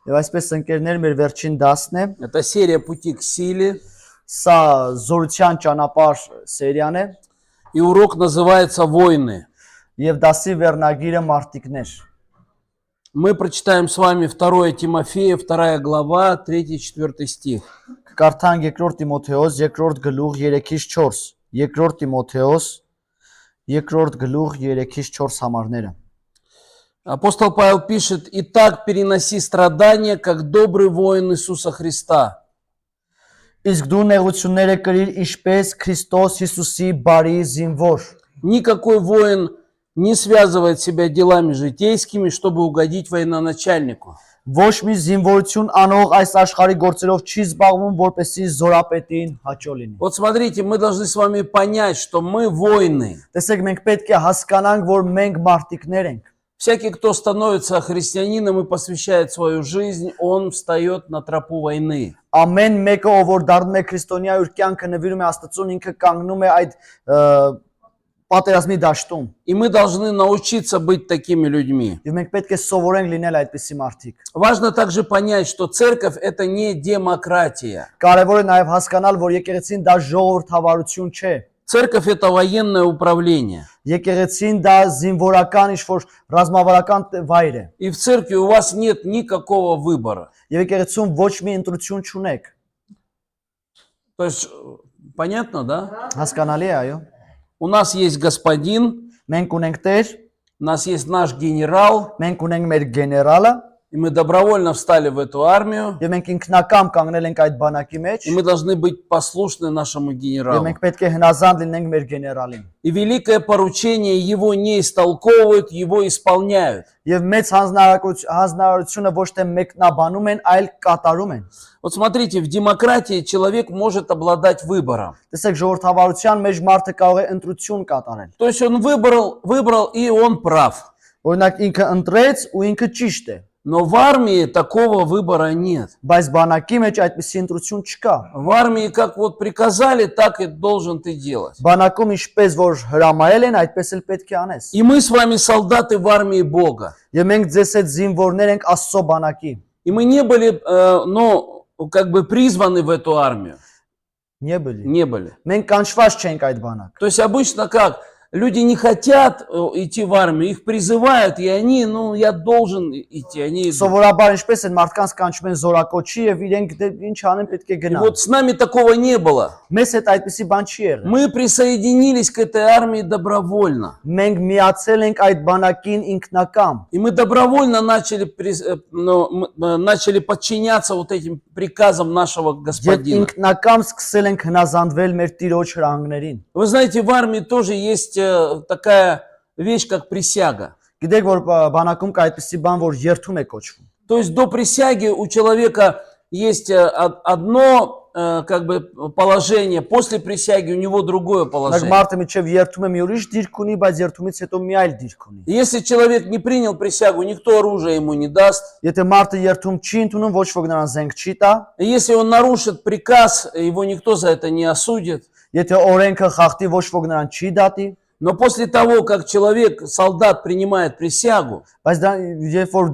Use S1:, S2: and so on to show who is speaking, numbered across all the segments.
S1: Եվ այսպես ընկերներ, մեր վերջին դասն է,
S2: Это серия «Пути к силе».
S1: սա զորության ճանապարհ սերիան է,
S2: И урок называется «Войны».
S1: եւ դասի վերնագիրը մարտիկներ։
S2: Мы прочитаем с вами 2 Тимофея, 2 глава, 3-4 стих.
S1: Կարդանք 2 Տիմոթեոս 2 գլուխ 3-ից 4։ 2 Տիմոթեոս 2 գլուխ 3-ից 4 համարները։
S2: Апостол Павел пишет: «Итак, переноси страдания, как добрый воин Иисуса Христа».
S1: Իսկ դու նեղությունները կրիր ինչպես Քրիստոս Հիսուսի բարի զինվոր։
S2: Никакой воин не связывает себя делами житейскими, чтобы угодить военачальнику.
S1: Ոչ մի զինվորություն անող այս աշխարհի գործերով չի զբաղվում, որպեսզի զորապետին հաճո լինի։
S2: Вот смотрите, мы должны с вами понять, что мы воины.
S1: Տեսեք, մենք պետք է հասկանանք, որ մենք մարտիկներ ենք։
S2: Всякий, кто становится христианином и посвящает свою жизнь, он встает на тропу войны.
S1: Ամեն մեկը, ով որ դառնում է քրիստոնյա, իր կյանքը նվիրում է Աստծուն, ինքը կանգնում է այդ պատերազմի դաշտում։
S2: И мы должны научиться быть такими людьми.
S1: Եվ մենք պետք է սովորենք լինել այդպիսի մարդիկ։
S2: Важно также понять, что церковь – это не демократия.
S1: Կարևոր է նաև հասկանալ, որ եկեղեցին դա ժողովրդավարություն չէ։
S2: Церковь – это военное управление.
S1: Եկեղեցին դա զինվորական ինչ-որ ռազմավարական վայր է։
S2: И в церкви у вас нет никакого выбора.
S1: Եվ եկեղեցում ոչ մի ընտրություն չունեք։
S2: То есть, понятно, да?
S1: Հասկանալի է, այո։
S2: У нас есть господин,
S1: Մենք ունենք Տեր,
S2: у нас есть наш генерал,
S1: մենք ունենք մեր գեներալը,
S2: и мы добровольно встали в эту армию,
S1: եւ մենք ինքնակամ կանգնել ենք այդ բանակի մեջ,
S2: и мы должны быть послушны нашему
S1: եւ
S2: генералу.
S1: մենք պետք է հնազանդ լինենք մեր գեներալին։
S2: И великое поручение его не истолковывают, его исполняют.
S1: Եվ մեծ հանձնարարությունը ոչ թե մեկնաբանում են, այլ катарում են։
S2: Вот смотрите, в демократии человек может обладать выбором.
S1: Տեսեք, ժողովրդավարության մեջ մարդը կարող է ընտրություն կատարել։
S2: То есть он выбрал и он прав.
S1: Օրինակ ինքը ընտրեց ու ինքը ճիշտ է,
S2: Но в армии такого выбора нет.
S1: բայց բանակի մեջ այդպիսի ընտրություն չկա։
S2: В армии как вот приказали, так и должен ты делать.
S1: Բանակում ինչպես որ հրամայել են, այդպես էլ պետք է անես։
S2: И мы с вами солдаты в армии Бога.
S1: Եվ մենք ձեզ այդ զինվորներ ենք Աստծո բանակի։
S2: И мы не были, как бы призваны в эту армию.
S1: Не были։
S2: Не были.
S1: Մենք կանչված չենք այդ բանակ։
S2: То есть обычно как? Люди не хотят идти в армию, их призывают, и они, я должен идти, они идут.
S1: Սովորաբար ինչպես են մարդկանց կանչում են զորակոչի եւ իրենք ինչ անեն պետք է
S2: И
S1: գնան։
S2: вот с нами такого не было.
S1: Մեզ հետ այդպիսի բան չի եղել։
S2: Мы присоединились к этой армии добровольно.
S1: Մենք միացել ենք այդ բանակին ինքնակամ։
S2: И мы добровольно начали подчиняться вот этим приказам нашего
S1: Եվ
S2: господина.
S1: ինքնակամ սկսել ենք հնազանդվել մեր Տիրոջ հրահանգներին։
S2: Вы знаете, в армии тоже есть такая вещь, как присяга.
S1: Գիտեք, որ բանակում կա այդպիսի բան, որ երթում է կոչվում։
S2: То есть до присяги у человека есть одно как бы положение, после присяги у него другое
S1: Նայեք,
S2: положение.
S1: մարդը միջև երթում է մի ուրիշ դիրք ունի, բայց երթումից հետո մի այլ դիրք ունի։
S2: И если человек не принял присягу, никто оружие ему не даст.
S1: Եթե մարդը երթում չի ընդունում, ոչ ոք նրան զենք չի տա։
S2: И если он нарушит приказ, его никто за это не осудит.
S1: Եթե օրենքը խախտի, ոչ ոք նրան չի դատի։
S2: Но после того, как человек, солдат принимает присягу,
S1: Բայց դա երբ որ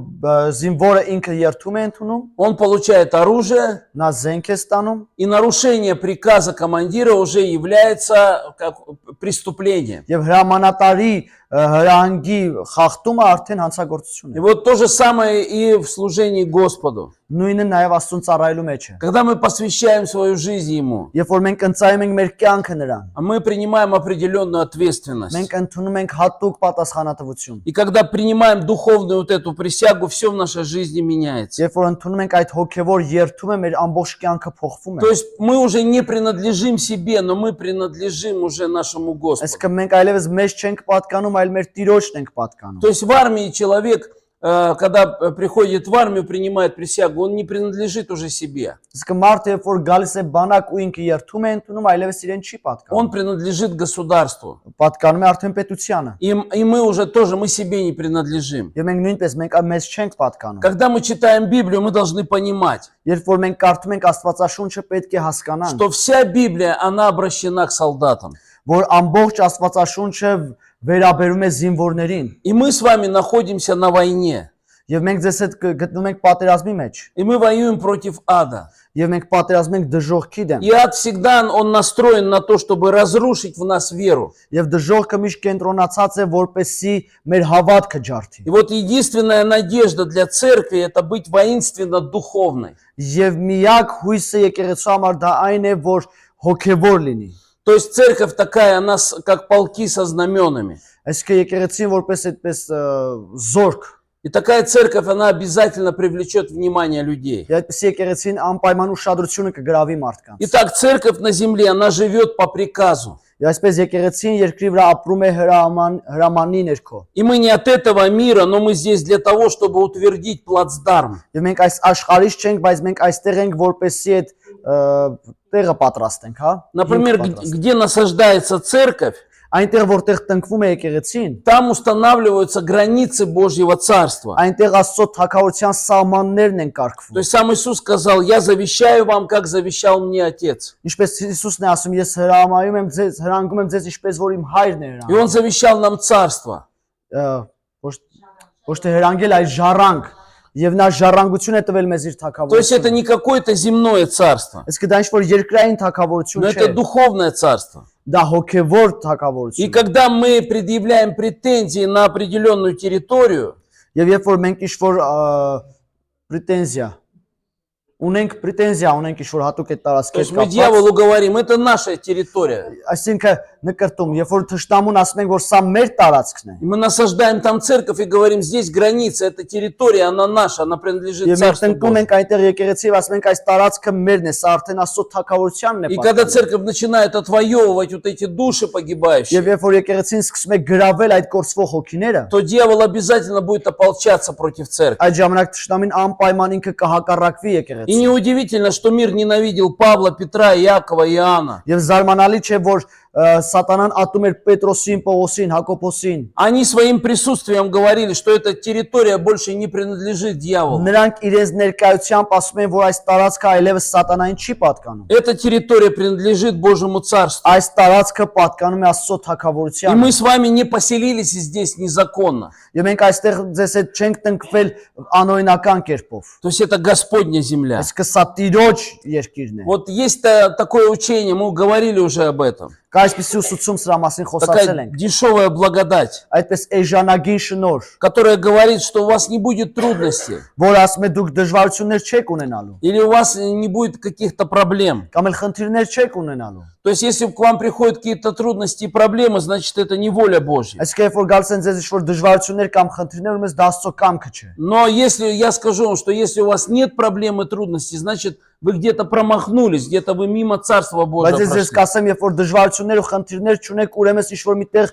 S1: զինվորը ինքը երթում է ընդունում,
S2: он получает оружие,
S1: նա զենք է ստանում,
S2: и нарушение приказа командира уже является как преступлением.
S1: եւ հրամանատարի հրահանգի խախտումը արդեն հանցագործություն
S2: И
S1: է։
S2: вот то же самое и в служении Господу.
S1: Նույնը նաեւ Աստծուն ծառայելու մեջ է։
S2: Когда мы посвящаем свою жизнь Ему,
S1: Երբ որ մենք ընծայում ենք մեր կյանքը նրան,
S2: мы принимаем определенную ответственность.
S1: մենք ընդունում ենք հատուկ պատասխանատվություն։
S2: И когда принимаем духовную вот эту присягу, все в нашей жизни меняется.
S1: Երբ որ ընդունում ենք այդ հոգևոր երթումը, մեր ամբողջ կյանքը փոխվում
S2: То
S1: է։
S2: есть мы уже не принадлежим себе, но мы принадлежим уже нашему Господу.
S1: Այսինքն մենք այլևս մեզ չենք պատկանում, այլ մեր Տիրոջն ենք պատկանում։
S2: То есть в армии человек, когда приходит в армию, принимает присягу, он не принадлежит уже себе.
S1: Իսկ մարդը երբ որ գալիս է բանակ ու ինքը երթում է ընդունում, այլևս իրեն չի պատկանում։
S2: Он принадлежит государству.
S1: Պատկանում է արդեն պետությանը։
S2: И мы уже тоже, мы себе не принадлежим.
S1: Եվ մենք նույնպես մենք մեզ չենք պատկանում։
S2: Когда мы читаем Библию, мы должны понимать,
S1: Երբ որ մենք կարդում ենք Աստվածաշունչը, պետք է հասկանանք,
S2: что вся Библия, она обращена к солдатам.
S1: որ ամբողջ Աստվածաշունչը վերաբերում է զինվորներին։
S2: И мы с вами находимся на войне.
S1: Եվ մենք ձեզ հետ գտնում ենք պատերազմի մեջ։
S2: И мы воюем против ада.
S1: Եվ մենք պատերազմում ենք դժողքի դեմ։
S2: И ад всегда он настроен на то, чтобы разрушить в нас веру.
S1: Եվ դժողքը միշտ կենտրոնացած է որպեսզի մեր հավատքը ջարդի։
S2: И вот единственная надежда для церкви это быть воинственно духовной.
S1: Եվ միակ հույսը եկեղեցու համար դա այն է, որ հոգևոր լինի։
S2: То есть церковь такая, она как полки со знаменами.
S1: Այսինքն եկեղեցին որպես այդպես զորք։
S2: И такая церковь, она обязательно привлечет внимание людей.
S1: Եվ այդպես եկեղեցին անպայման ուշադրությունը կգրավի մարդկանց։
S2: Итак, церковь на земле, она живет по приказу.
S1: Եվ այսպես եկեղեցին երկրի վրա ապրում է հրամանի ներքո։
S2: И мы не от этого мира, но мы здесь для того, чтобы утвердить плацдарм.
S1: Եվ մենք այս աշխարհից չենք, բայց մենք այստեղ ենք որպեսզի այդ տեղը պատրաստենք, հա։
S2: Например, где насаждается церковь,
S1: Այնտեղ որտեղ տնկվում է եկեղեցին,
S2: там устанавливаются границы Божьего Царства.
S1: այնտեղ Աստծո թագավորության սահմաններն են
S2: То
S1: կարգվում։
S2: есть сам Иисус сказал, я завещаю вам, как завещал мне Отец.
S1: Ինչպես Հիսուսն է ասում, ես հրամայում եմ ձեզ, հրանգում եմ ձեզ, ինչպես որ իմ հայրն է
S2: И Он завещал нам Царство.
S1: Ոչ թե հրանգել, այլ ժառանգ, եւ նա ժառանգություն է տվել մեզ իր
S2: То есть это
S1: թագավորությունը։
S2: не какое-то земное царство,
S1: Իսկ դա ինչ որ երկրային
S2: но
S1: թագավորություն
S2: это
S1: չէ,
S2: духовное царство.
S1: դա հոգևոր
S2: И
S1: թագավորություն։
S2: когда мы предъявляем претензии на определенную территорию,
S1: Եվ երբ որ մենք ինչ որ պրետենզիա ունենք ինչ որ հատուկ այդ
S2: то
S1: տարածքի
S2: есть
S1: հետ
S2: мы
S1: կապված,
S2: дьяволу говорим, это наша территория.
S1: այսինքն նկրտում, երբ որ թշնամուն ասում ենք, որ սա մեր տարածքն է,
S2: И мы насаждаем там церковь и говорим, здесь граница, эта территория, она наша, она принадлежит
S1: եւ մենք
S2: Царству
S1: տնկում
S2: Божьему.
S1: ենք այնտեղ եկեղեցի եւ ասում ենք այս տարածքը մերն է, սա արդեն Աստծո թագավորությանն է
S2: И когда
S1: պատկանում։
S2: церковь начинает отвоевывать вот эти души погибающие,
S1: Եվ երբ որ եկեղեցին սկսում է գրավել այդ կորցվող հոգիները,
S2: то дьявол обязательно будет ополчаться против церкви.
S1: այդ ժամանակ թշնամին անպայման ինքը կհակառակվի
S2: И
S1: եկեղեցին։
S2: неудивительно, что мир ненавидел Павла, Петра, Иакова, Иоанна.
S1: Եվ զարմանալի չէ, որ սատանան ատում էր Պետրոսին, Պողոսին, Հակոբոսին։
S2: Они своим присутствием говорили, что эта территория больше не принадлежит дьяволу.
S1: Նրանք իրենց ներկայությամբ ասում են, որ այս տարածքը այլևս սատանային չի պատկանում։
S2: Эта территория принадлежит Божьему Царству.
S1: Այս տարածքը պատկանում է Աստծո
S2: И
S1: թագավորությանը։
S2: мы с вами не поселились здесь незаконно.
S1: Եվ մենք այստեղ ձեզ հետ չենք տնկվել անօրինական կերպով։
S2: То есть это Господня земля.
S1: Այսինքն սա Տիրոջ երկիրն է։
S2: Вот есть такое учение, мы говорили уже об этом.
S1: Կա այսպիսի ուսուցում սրա մասին խոսացել
S2: Такая
S1: ենք։
S2: дешевая благодать,
S1: Այդպես էժանագին շնորհ,
S2: которая говорит, что у вас не будет трудностей,
S1: որ ասում է դուք դժվարություններ չեք ունենալու,
S2: или у вас не будет каких-то проблем.
S1: կամ էլ խնդիրներ չեք ունենալու։
S2: То есть если к вам приходят какие-то трудности и проблемы, значит это не воля Божья.
S1: Այսինքն երբ որ գալիս են ձեզ ինչ-որ դժվարություններ կամ խնդիրներ, ումես դա Աստծո կամքը չէ։
S2: Но если я скажу вам, что если у вас нет проблем и трудностей, значит вы где-то промахнулись, где-то вы мимо Царства
S1: Բայց
S2: Божьего
S1: ես ձեզ
S2: прошли.
S1: կասեմ, երբ որ դժվարություններ ու խնդիրներ չունեք, ուրեմն ինչ-որ միտեղ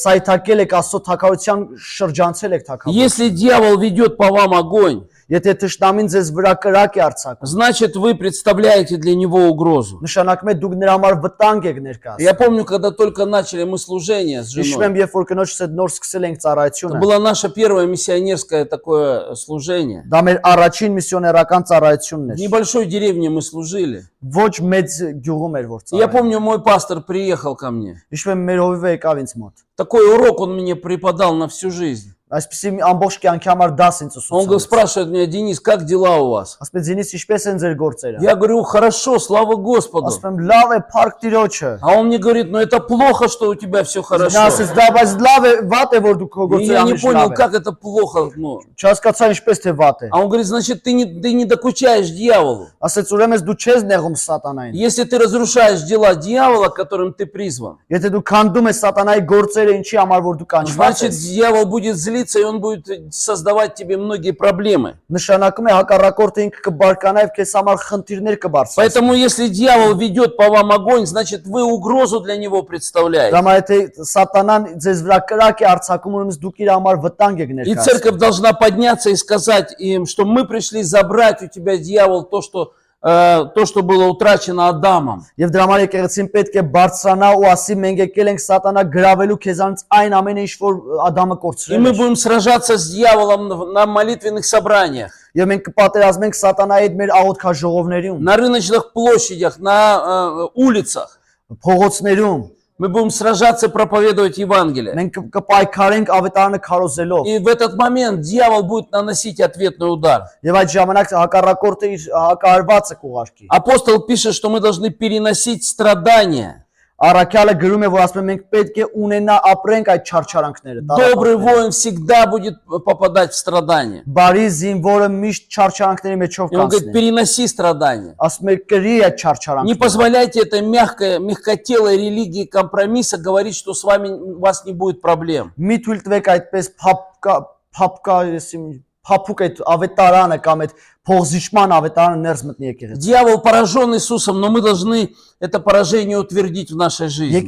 S1: սայթակել եք Աստծո թագավորության շրջանցել եք թագավորը։
S2: Если дьявол ведет по вам огонь,
S1: Եթե թշնամին ձեզ վրա կրակ է արձակում,
S2: значит вы представляете для него угрозу.
S1: նշանակում է դուք նրա համար վտանգ եք ներկայացնում։
S2: Я помню, когда только начали мы служение с
S1: Հիշում
S2: женой.
S1: եմ, երբ որ կնոջս հետ նոր սկսել ենք
S2: Это
S1: ծառայությունը։
S2: было наше первое миссионерское такое служение.
S1: Դա մեր առաջին միսիոներական ծառայությունն
S2: В
S1: էր։
S2: небольшой деревне мы служили.
S1: Ոչ մեծ գյուղում էր որ
S2: И я
S1: ծառայում։
S2: помню, мой пастор приехал ко мне.
S1: Հիշում եմ, մեր հովիվը եկավ ինձ մոտ։
S2: Такой урок он мне преподал на всю жизнь.
S1: Այսպեսի մի ամբողջ кյանքի համար դաս ինձ
S2: Он
S1: ուսուցանեց։
S2: спрашивает меня, Денис, как дела у вас?
S1: Ասում է, «Ձինից ինչպես են ձեր գործերը»։
S2: Я говорю, хорошо, слава Господу.
S1: Ասում եմ, «Լավ է, փառք Տիրոջը»։
S2: А он мне говорит, ну это плохо, что у тебя все
S1: Նա
S2: хорошо.
S1: ասեց, «Դա բայց լավ է, վատ է որ դու քո
S2: И
S1: գործերը
S2: я не
S1: անում
S2: понял,
S1: լավ է»։
S2: как это плохо. Ну.
S1: Չհասկացա ինչպես թե վատ է։
S2: А он говорит, значит, ты не докучаешь дьяволу.
S1: Ասեց, ուրեմն դու չես նեղում սատանային։
S2: Если ты разрушаешь дела дьявола, к которым ты призван,
S1: Եթե դու քանդում ես սատանայի գործերը, ինչի համար որ դու կանչված
S2: значит,
S1: ես,
S2: дьявол будет злиться, и он будет создавать тебе многие проблемы.
S1: նշանակում է հակառակորդը ինքը կբարկանա եւ քեզ համար խնդիրներ կբարձրացնի։
S2: Поэтому, если дьявол ведет по вам огонь, значит, вы угрозу для него представляете.
S1: Դրա համար եթե սատանան ձեզ վրա կրակ է արձակում, ուրեմն դուք իր համար վտանգ եք
S2: И
S1: ներկայացնում։
S2: церковь должна подняться и сказать им, что мы пришли забрать у тебя, дьявол, то, что было утрачено Адамом.
S1: Եվ դրա համար եկեղեցին պետք է բարձրանա ու ասի մենք եկել ենք սատանա գրավելու քեզանից այն ամենը ինչ որ Ադամը
S2: И
S1: կորցրել
S2: мы
S1: է։
S2: будем сражаться с дьяволом на молитвенных собраниях,
S1: Եվ մենք կպատերազմենք սատանայի հետ մեր աղոթքաժողովներում,
S2: на рыночных площадях, на улицах.
S1: փողոցներում,
S2: Мы будем сражаться и проповедовать Евангелие.
S1: Մենք կպայքարենք ավետարանը քարոզելով։
S2: И в этот момент дьявол будет наносить ответный удар.
S1: Եվ այդ ժամանակ հակառակորդը իր հակարվածը կուղարկի։
S2: Апостол пишет, что мы должны переносить страдания.
S1: Առաքյալը գրում է, որ ասում է մենք պետք է ունենա ապրենք այդ չարչարանքները։
S2: Добрый воин всегда будет попадать в страдания.
S1: Բարի զինվորը միշտ չարչարանքների մեջով
S2: И он говорит,
S1: կանցնի։
S2: переноси страдания.
S1: Ասում է կրի այդ
S2: Не
S1: չարչարանքները։
S2: позволяйте этой мягкотелой религии компромисса говорить, что у вас не будет проблем.
S1: Մի թույլ տվեք այդպես փափուկ այդ ավետարանը կամ այդ փողզիչման ավետարանը ներս մտնի եկեղեցի։
S2: Дьявол поражен Иисусом, но мы должны это поражение утвердить в нашей жизни.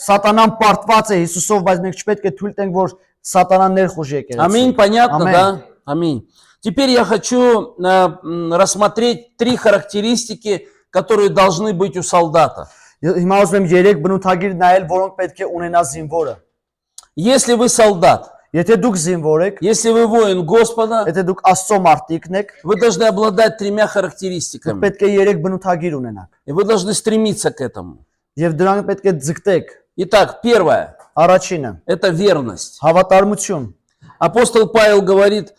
S1: Սատանան պարտված է Հիսուսով, բայց մենք չպետք է թույլ տենք, որ սատանան ներխուժի եկեղեցի։
S2: Аминь, понятно,
S1: Амен.
S2: да? Аминь. Теперь я хочу рассмотреть 3 характеристики, которые должны быть у солдата.
S1: Հիմա ուզում եմ 3 բնութագիր նայել, որոնք պետք է ունենա զինվորը։
S2: Если вы солдат,
S1: Եթե դուք զինվոր եք,
S2: если вы воин Господа,
S1: եթե դուք Աստծո մարդիկն եք,
S2: вы должны обладать 3
S1: դուք
S2: характеристиками.
S1: պետք է 3 բնութագիր ունենաք։
S2: И вы должны стремиться к этому.
S1: Եվ դրանք պետք է ձգտեք։
S2: Итак, первое
S1: Առաջինը,
S2: – это верность.
S1: հավատարմություն։
S2: Апостол Павел говорит,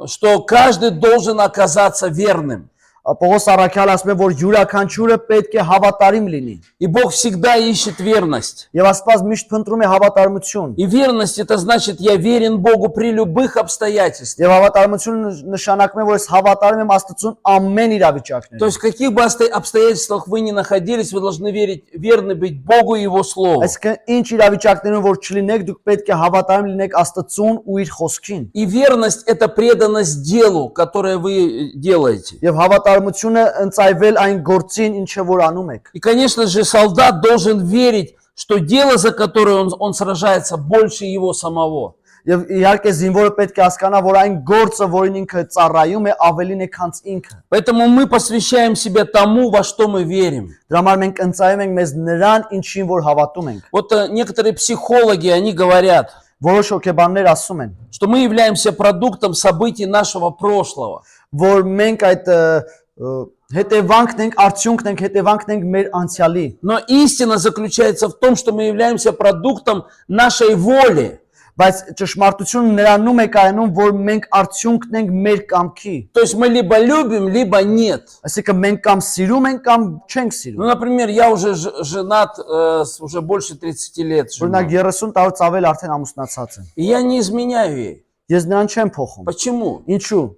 S2: что каждый должен оказаться верным.
S1: Պողոս առաքյալը ասում է, որ յուրաքանչյուրը պետք է հավատարիմ լինի։
S2: И Бог всегда ищет верность.
S1: Եվ Աստված միշտ փնտրում է հավատարմություն։
S2: И верность – это значит, я верен Богу при любых обстоятельствах.
S1: Եվ հավատարմությունը նշանակում է, որ ես հավատարիմ եմ Աստծուն ամեն
S2: То
S1: իրավիճակներում։
S2: есть в каких бы обстоятельствах вы ни находились, вы должны верны быть Богу и Его Слову.
S1: Այսինքն ինչ իրավիճակներում որ չլինեք, դուք պետք է հավատարիմ լինեք Աստծուն ու իր խոսքին։
S2: И верность – это преданность делу, которое вы делаете.
S1: Եվ հավատարմությունը ընծայվել այն գործին, ինչը որ անում եք։
S2: И, конечно же, солдат должен верить, что дело, за которое он сражается, больше его самого.
S1: Եվ իհարկե զինվորը պետք է հասկանա, որ այն գործը, որին ինքը ծառայում է, ավելին է, քան ինքը։
S2: Поэтому мы посвящаем себя тому, во что мы верим.
S1: Դրա համար մենք ընծայում ենք մեզ նրան, ինչին որ հավատում ենք։
S2: Вот некоторые психологи, они говорят,
S1: Որոշ հոգեբաններ ասում են,
S2: что мы являемся продуктом событий нашего прошлого.
S1: որ մենք այդ հետևանքն ենք, արդյունքն ենք, հետևանքն ենք մեր անցյալի։
S2: Но истина заключается в том, что мы являемся продуктом нашей воли.
S1: Բայց ճշմարտությունը նրանում է կայանում, որ մենք արդյունքն ենք մեր կամքի։
S2: То есть мы либо любим, либо нет.
S1: Այսինքն մենք կամ сիրում ենք, կամ չենք
S2: Ну,
S1: սիրում։
S2: например, я уже женат уже больше 30 лет. с женой.
S1: Օրինակ 30 տարուց ավել արդեն ամուսնացած եմ։
S2: И я не изменяю ей.
S1: Ես նրան չեմ փոխում։
S2: Почему?
S1: Ինչու՞։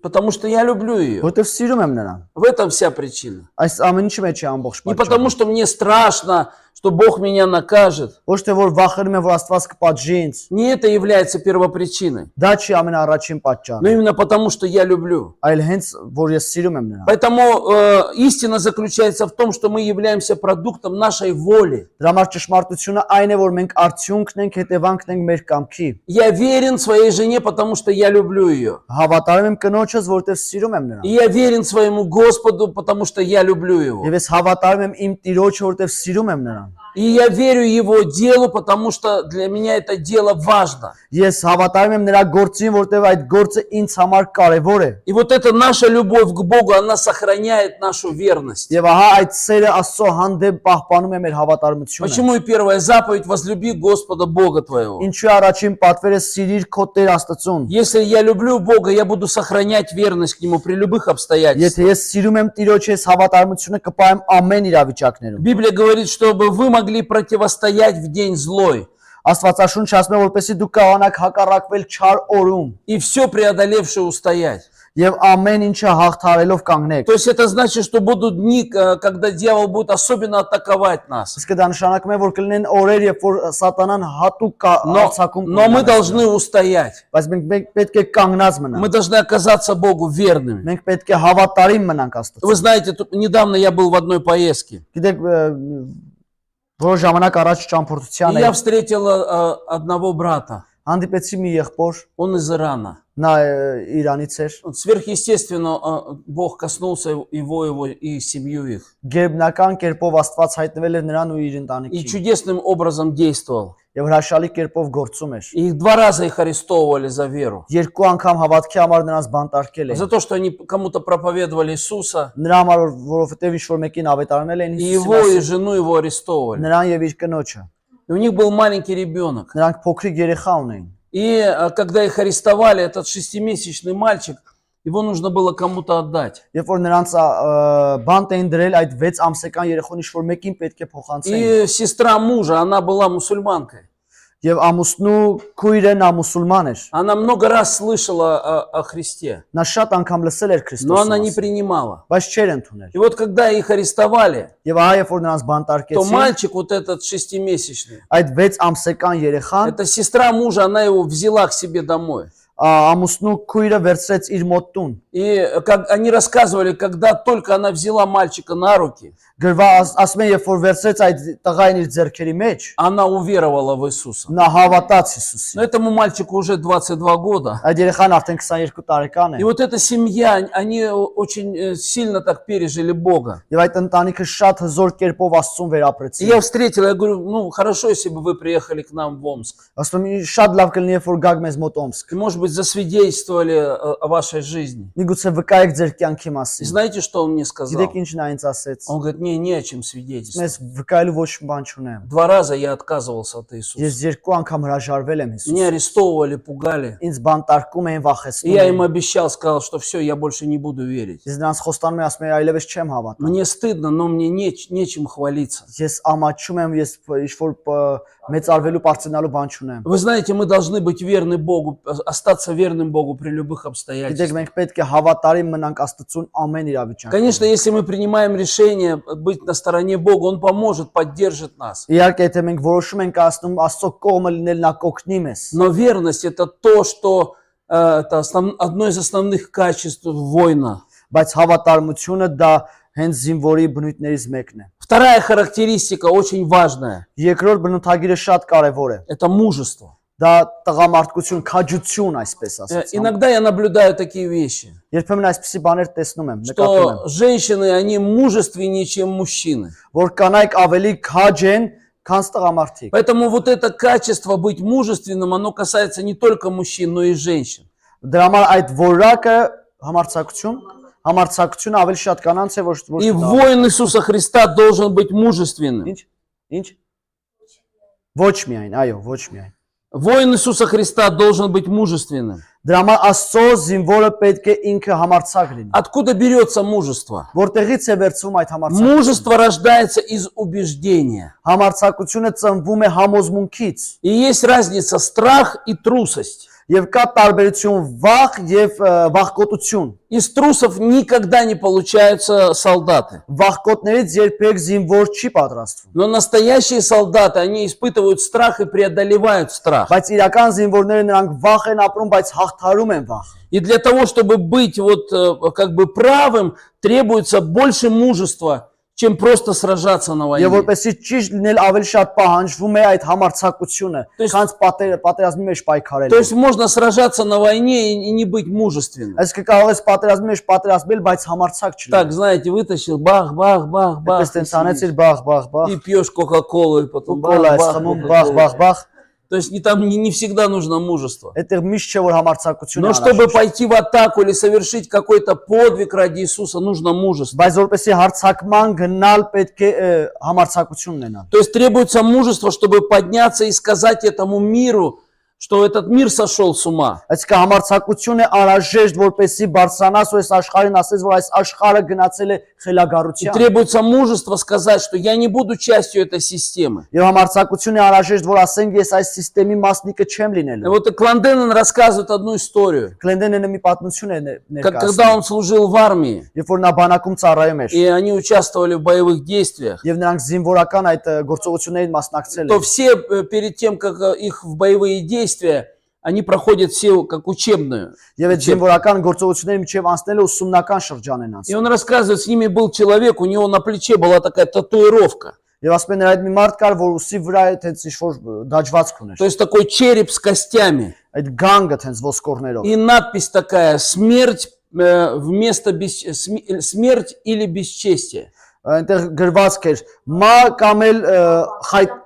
S2: Потому что я люблю ее.
S1: Որտեվ սիրում եմ նրան։
S2: В этом вся причина.
S1: Այս ամեն ինչի մեջ է ամբողջ
S2: Не
S1: պատճառը։
S2: потому, что мне страшно, что Бог меня накажет.
S1: Ոչ թե որ վախենում եմ, որ Աստված կպատժի ինձ։
S2: Не это является первопричиной.
S1: Դա չի ամենաառաջին
S2: Но
S1: պատճառը,
S2: именно потому, что я люблю.
S1: այլ հենց որ ես սիրում եմ նրան։
S2: Поэтому истина заключается в том, что мы являемся продуктом нашей воли.
S1: Դրա համար ճշմարտությունը այն է, որ մենք արդյունքն ենք, հետևանքն ենք մեր կամքի։
S2: Я верен своей жене, потому что я люблю ее.
S1: Հավատարիմ եմ կնոջս, որտեվ սիրում եմ նրան։
S2: И я верен своему Господу, потому что я люблю его.
S1: Եվ ես հավատարիմ եմ իմ Տիրոջը, որտեվ սիրում եմ նրան։
S2: И я верю его делу, потому что для меня это дело важно.
S1: Ես հավատարիմ եմ նրա գործին, որտեվ այդ գործը ինձ համար կարևոր է։
S2: И вот эта наша любовь к Богу, она сохраняет нашу верность.
S1: Եվ ահա այդ սերը Աստծո հանդեպ պահպանում է մեր հավատարմությունը։
S2: Почему и первая заповедь возлюби Господа Бога твоего?
S1: Ինչու առաջին պատվերը սիրիր քո Տեր Աստծուն։
S2: Если я люблю Бога, я буду сохранять верность к Нему при любых обстоятельствах.
S1: Եթե ես սիրում եմ Տիրոջը, ես հավատարմությունը կպահեմ ամեն իրավիճակներում։
S2: Библия говорит, чтобы вы могли противостоять в день злой
S1: Աստվածաշունչը ասում է, որպեսզի դուք կարողանաք հակառակվել չար օրում
S2: и все преодолевшие устоять.
S1: եւ ամեն ինչը հաղթարելով կանգնեք։
S2: То есть это значит, что будут дни, когда дьявол будет особенно атаковать нас.
S1: Իսկ դա նշանակում է, որ կլինեն օրեր, երբ որ սատանան հատուկ կարձակում
S2: Но мы должны устоять.
S1: Բայց մենք պետք է կանգնած
S2: Мы
S1: մնանք։
S2: должны оказаться Богу верными.
S1: Մենք պետք է հավատարիմ մնանք Աստծուն։
S2: Вы знаете, недавно я был в одной поездке.
S1: Գիտեք, որոշ ժամանակ առաջ ճամփորդության
S2: И я
S1: էի,
S2: встретил одного брата.
S1: հանդիպեցի մի եղբոր,
S2: Он из Ирана.
S1: նա Իրանից էր,
S2: Сверхъестественно Бог коснулся его и семью их.
S1: գերբնական կերպով Աստված հայտնվել էր նրան ու իր
S2: И
S1: ընտանիքին։
S2: чудесным образом действовал.
S1: եւ հրաշալի կերպով գործում էր։
S2: И их 2 раза их арестовывали за веру.
S1: Երկու անգամ հավատքի համար նրանց բանտարկել
S2: За
S1: էին։
S2: то, что они кому-то проповедовали Иисуса,
S1: Նրա համար որովհետեւ ինչ որ мեկին ավետարանել էին
S2: и
S1: Հիսուսի
S2: его, и
S1: մասին,
S2: жену его арестовывали.
S1: նրան եւ իր կնոջը։
S2: И у них был маленький ребенок.
S1: Նրանք փոքրիկ երեխա ունեին։
S2: И когда их арестовали, этот 6-месячный мальчик, его нужно было кому-то отдать.
S1: Երբ որ նրանց բանտ էին դրել, այդ 6 ամսական երեխուն ինչ որ մեկին պետք է փոխանցեին։
S2: И сестра мужа, она была мусульманкой.
S1: Եվ ամուսնու քույրը նա մուսուլման էր։
S2: Она много раз слышала о Христе,
S1: Նա շատ անգամ լսել էր
S2: но
S1: Քրիստոսի
S2: она не
S1: մասին,
S2: принимала.
S1: բայց չէր ընդունել։
S2: И вот когда их арестовали,
S1: Եվ ահա երբ որ նրանց
S2: то
S1: բանտարկեցին,
S2: мальчик, вот этот 6-месячный,
S1: այդ 6 ամսական երեխան
S2: эта сестра мужа, она его взяла к себе домой.
S1: ամուսնու քույրը վերցրեց իր մոտ տուն։
S2: И как они рассказывали, когда только она взяла мальчика на руки,
S1: Ասում են, երբ որ վերցրեց այդ տղային իր ձեռքերի մեջ,
S2: она уверовала в Иисуса.
S1: նա հավատաց Հիսուսին։
S2: Но этому мальчику уже 22 года.
S1: Այդ երեխան արդեն 22 տարեկան է։
S2: И вот эта семья, они очень сильно так пережили Бога.
S1: Եվ այդ ընտանիքը շատ հզոր керպով Աստծուն
S2: И
S1: վերապրեցին։
S2: я встретил, я говорю, ну хорошо, если бы вы приехали к нам в Омск.
S1: Ասում եմ, շատ լավ կլինի, երբ որ գաք մեզ մոտ Օմսկ։
S2: И, может быть, засвидетельствовали о вашей жизни.
S1: Միգուցե վկայեք ձեր կյանքի
S2: И
S1: մասին։
S2: знаете, что он мне сказал?
S1: Գիտեք ինչ նա ինձ ասեց։
S2: Он говорит, не о чем свидетельствовать.
S1: Մեզ վկայելու ոչ մի բան չունեմ։
S2: 2 раза я отказывался от Иисуса.
S1: Ես երկու անգամ հրաժարվել եմ Հիսուս։
S2: Меня арестовывали, пугали.
S1: Ինձ բանտարկում էին,
S2: И
S1: վախեցնում
S2: я им
S1: էին։
S2: обещал, сказал, что все, я больше не буду верить.
S1: Ես նրանց խոստանում եմ, ասում եմ, այլևս չեմ հավատա։
S2: Мне стыдно, но мне нечем хвалиться.
S1: Ես ամաչում եմ, ես ինչ որ մեծարվելու, բարձրանալու բան չունեմ։
S2: Вы знаете, мы должны быть верны Богу, остаться верным Богу при любых
S1: Գիտեք,
S2: обстоятельствах.
S1: մենք պետք է հավատարիմ մնանք Աստծուն ամեն իրավիճակում։
S2: Конечно, если мы принимаем решение быть на стороне Бога, Он поможет, поддержит нас.
S1: Իհարկե, եթե մենք որոշում ենք ասնում Աստծո կողմը լինել, նա կօգնի մեզ։
S2: Но верность – это то, что это одно из основных качеств воина.
S1: Բայց հավատարմությունը դա հենց զինվորի բնույթներից մեկն է։
S2: Вторая характеристика очень важная
S1: Երկրորդ բնութագիրը շատ կարևոր է։
S2: – это мужество.
S1: Դա տղամարդկություն, քաջություն, այսպես ասած։
S2: Иногда я наблюдаю такие вещи,
S1: Երբեմն այսպիսի բաներ տեսնում եմ, նկատում
S2: что
S1: եմ,
S2: женщины, они мужественнее, чем мужчины.
S1: որ կանայք ավելի քաջ են, քան տղամարդիկ։
S2: Поэтому вот это качество быть мужественным, оно касается не только мужчин, но и женщин.
S1: Դրա համար այդ որակը համարձակությունը ավելի շատ կանանց է, ոչ
S2: И воин Иисуса Христа должен быть мужественным.
S1: Ինչ։ Ոչ միայն, այո, ոչ միայն։
S2: Воин Иисуса Христа должен быть мужественным.
S1: Դրա համար Աստծո զինվորը պետք է ինքը համարձակ լինի։
S2: Откуда берется мужество?
S1: Որտեղից է վերցվում այդ համարձակությունը։
S2: Мужество рождается из убеждения.
S1: Համարձակությունը ծնվում է համոզմունքից։
S2: И есть разница страх и трусость.
S1: Եվ կա տարբերություն վախ եւ վախկոտություն։
S2: Из трусов никогда не получаются солдаты.
S1: Վախկոտներից երբեք զինվոր չի պատրաստվում։
S2: Но настоящие солдаты, они испытывают страх и преодолевают страх.
S1: Բայց իրական զինվորները նրանք վախ են ապրում, բայց հաղթարում են վախ։
S2: И для того, чтобы быть вот как бы правым, требуется больше мужества, чем просто сражаться на
S1: Եվ
S2: войне.
S1: որպեսզի ճիշտ լինել ավելի շատ պահանջվում է այդ համարձակությունը, քան պատերազմի մեջ պայքարել։
S2: То есть можно сражаться на войне и не быть мужественным.
S1: Այսինքն կարող ես պատերազմի մեջ պատերազմել, բայց համարձակ չլինել։
S2: Так, знаете, вытащил, бах, бах, бах, бах,
S1: Այդպես տենց անեցիր բախ,
S2: и пьешь кока-колу, и потом
S1: կոլա ես խմում, բախ։
S2: То есть не всегда нужно мужество.
S1: Այդտեղ միշտ չէ որ համարձակություն
S2: Но чтобы пойти в атаку или совершить какой-то подвиг ради Иисуса, нужно мужество.
S1: Բայց որպեսզի հարցակման գնալ պետք է համարձակություն ունենալ։
S2: То есть требуется мужество, чтобы подняться и сказать этому миру, что этот мир сошел с ума.
S1: Այսինքն համարձակություն է անհրաժեշտ որպեսզի բարձրանաս ու այս աշխարհին ասես որ այս աշխարհը գնացել է
S2: И
S1: խելագարության։
S2: требуется мужество сказать, что я не буду частью этой системы.
S1: Եվ համարձակություն է անհրաժեշտ որ ասենք ես այս համակարգի մասնիկը չեմ
S2: И
S1: լինելու։
S2: вот Кланденен рассказывает одну историю.
S1: Կլենդենը մի պատմություն է
S2: Когда
S1: ներկայացնում։
S2: он служил в армии,
S1: Երբ որ նա բանակում ծառայում էր
S2: и они участвовали в боевых действиях,
S1: եւ նրանք զինվորական այդ գործողություններին մասնակցել
S2: то
S1: են,
S2: все перед тем, как их в боевые действия, они проходят все как учебную.
S1: եւ այդ զինվորական գործողությունների միջև անցնելը ուսումնական շրջան են
S2: И
S1: անցնում։
S2: он рассказывает, с ними был человек, у него на плече была такая татуировка.
S1: Եվ ասում են նրա այդ մի մարդ кар, որ ուսի վրա այդպես ինչ որ դաջվածք ուներ։
S2: То есть такой череп с костями.
S1: Այդ գանգը տենց ոսկորներով։
S2: И надпись такая: смерть вместо смерть или бесчестие.
S1: այնտեղ գրված էր մա կամ էլ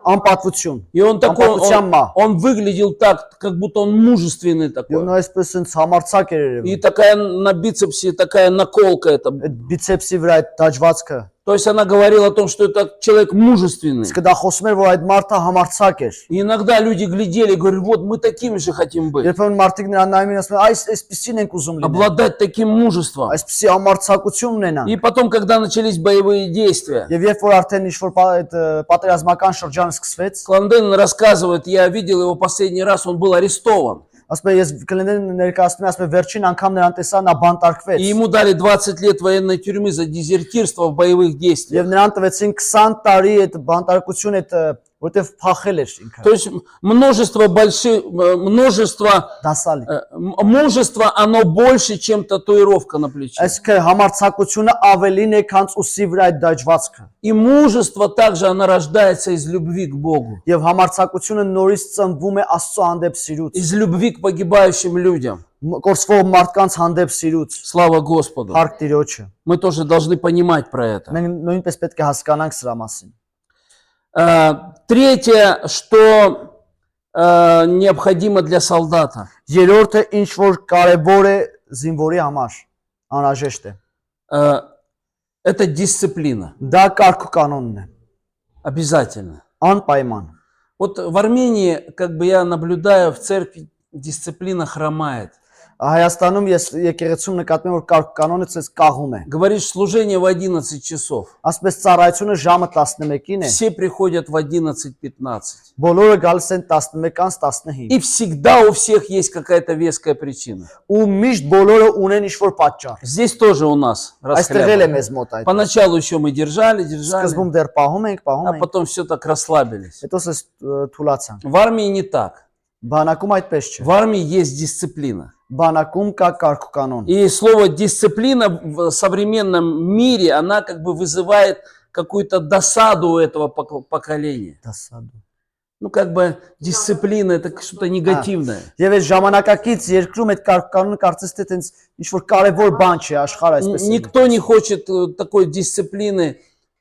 S1: անպատվություն։
S2: И он такой,
S1: Անպատվության մա։
S2: он выглядел так, как будто он мужественный
S1: Եվ
S2: такой.
S1: նա այսպես ինձ համարցակ էր
S2: И
S1: երևում։
S2: такая на бицепсе, такая наколка это.
S1: Այդ բիցեպսի վրա այդ դաջվածքը։
S2: То есть она говорила о том, что это человек мужественный.
S1: Իսկ դա խոսում էր, որ այդ մարդը համարցակ էր։
S2: И иногда люди глядели и говорили, вот мы такими же хотим быть.
S1: Երբեմն մարդիկ նրան նայում են ասում են, այսպեսին ենք ուզում լինել։
S2: Обладать таким мужеством.
S1: Այսպեսի համարցակություն ունենան։
S2: И потом, когда начались боевые действия,
S1: Եվ երբ որ արդեն ինչ-որ այդ պատերազմական շրջանը սկսվեց,
S2: Кланден рассказывает, я видел его последний раз, он был арестован.
S1: ասում է ես կլինեն ներկայացնում եմ, ասում է վերջին անգամ նրան տեսա նա
S2: И
S1: բանտարկվեց։
S2: ему дали 20 лет военной тюрьмы за дезертирство в боевых действиях.
S1: Եվ նրան тվեցին 20 տարի այդ բանտարկություն այդ որտեվ փախել էր ինքը։
S2: То есть множество
S1: Դասալի։
S2: мужества, оно больше, чем татуировка на плече.
S1: Այսինքն համարցակությունը ավելին է, քան ուսի վրա այդ դաջվածքը։
S2: И мужество также, оно рождается из любви к Богу,
S1: Եվ համարցակությունը նորից ծնվում է Աստծո հանդեպ սիրուց,
S2: из любви к погибающим людям.
S1: կորսվող մարդկանց հանդեպ սիրուց,
S2: Слава Господу.
S1: Փառք Տիրոջը։
S2: Мы тоже должны понимать про это.
S1: Մենք նույնպես պետք է հասկանանք սրա մասին։
S2: Третье, что необходимо для солдата.
S1: Երրորդը ինչ որ կարևոր է զինվորի համար, անհրաժեշտ է։
S2: Это дисциплина.
S1: Դա կարգ ու կանոնն է,
S2: Обязательно.
S1: անպայման։
S2: Вот в Армении, как бы я наблюдаю, в церкви дисциплина хромает.
S1: Հայաստանում ես եկեղեցում նկատում եմ, որ կարգ կանոնը ցես կաղում է։
S2: Говоришь, служение в 11 часов.
S1: Ասպես ծառայությունը ժամը 11-ին է,
S2: Все приходят в 11:15.
S1: բոլորը գալիս են 11-ից 15։
S2: И всегда у всех есть какая-то веская причина.
S1: Ու միշտ բոլորը ունեն ինչ-որ պատճառ։
S2: Здесь тоже у нас
S1: Այստեղ էլ է
S2: расхлябано.
S1: մեզ մոտ այդ։
S2: Поначалу еще мы держали,
S1: Սկզբում
S2: держали,
S1: դեռ պահում ենք,
S2: а
S1: պահում ենք,
S2: потом все так расслабились.
S1: հետո սես թուլացան։
S2: В армии не так.
S1: Բանակում այդպես չէ։
S2: В армии есть дисциплина.
S1: Բանակում կա կարգ ու կանոն։
S2: И слово дисциплина в современном мире, она как бы вызывает какую-то досаду у этого поколения.
S1: Դասադու։
S2: Ну, как бы дисциплина это что-то негативное.
S1: Եվ այս ժամանակակից երկրում այդ կարգ կանոնը կարծես թե տենց ինչ որ կարևոր բան չի աշխարհը այսպես։
S2: Никто не хочет такой дисциплины.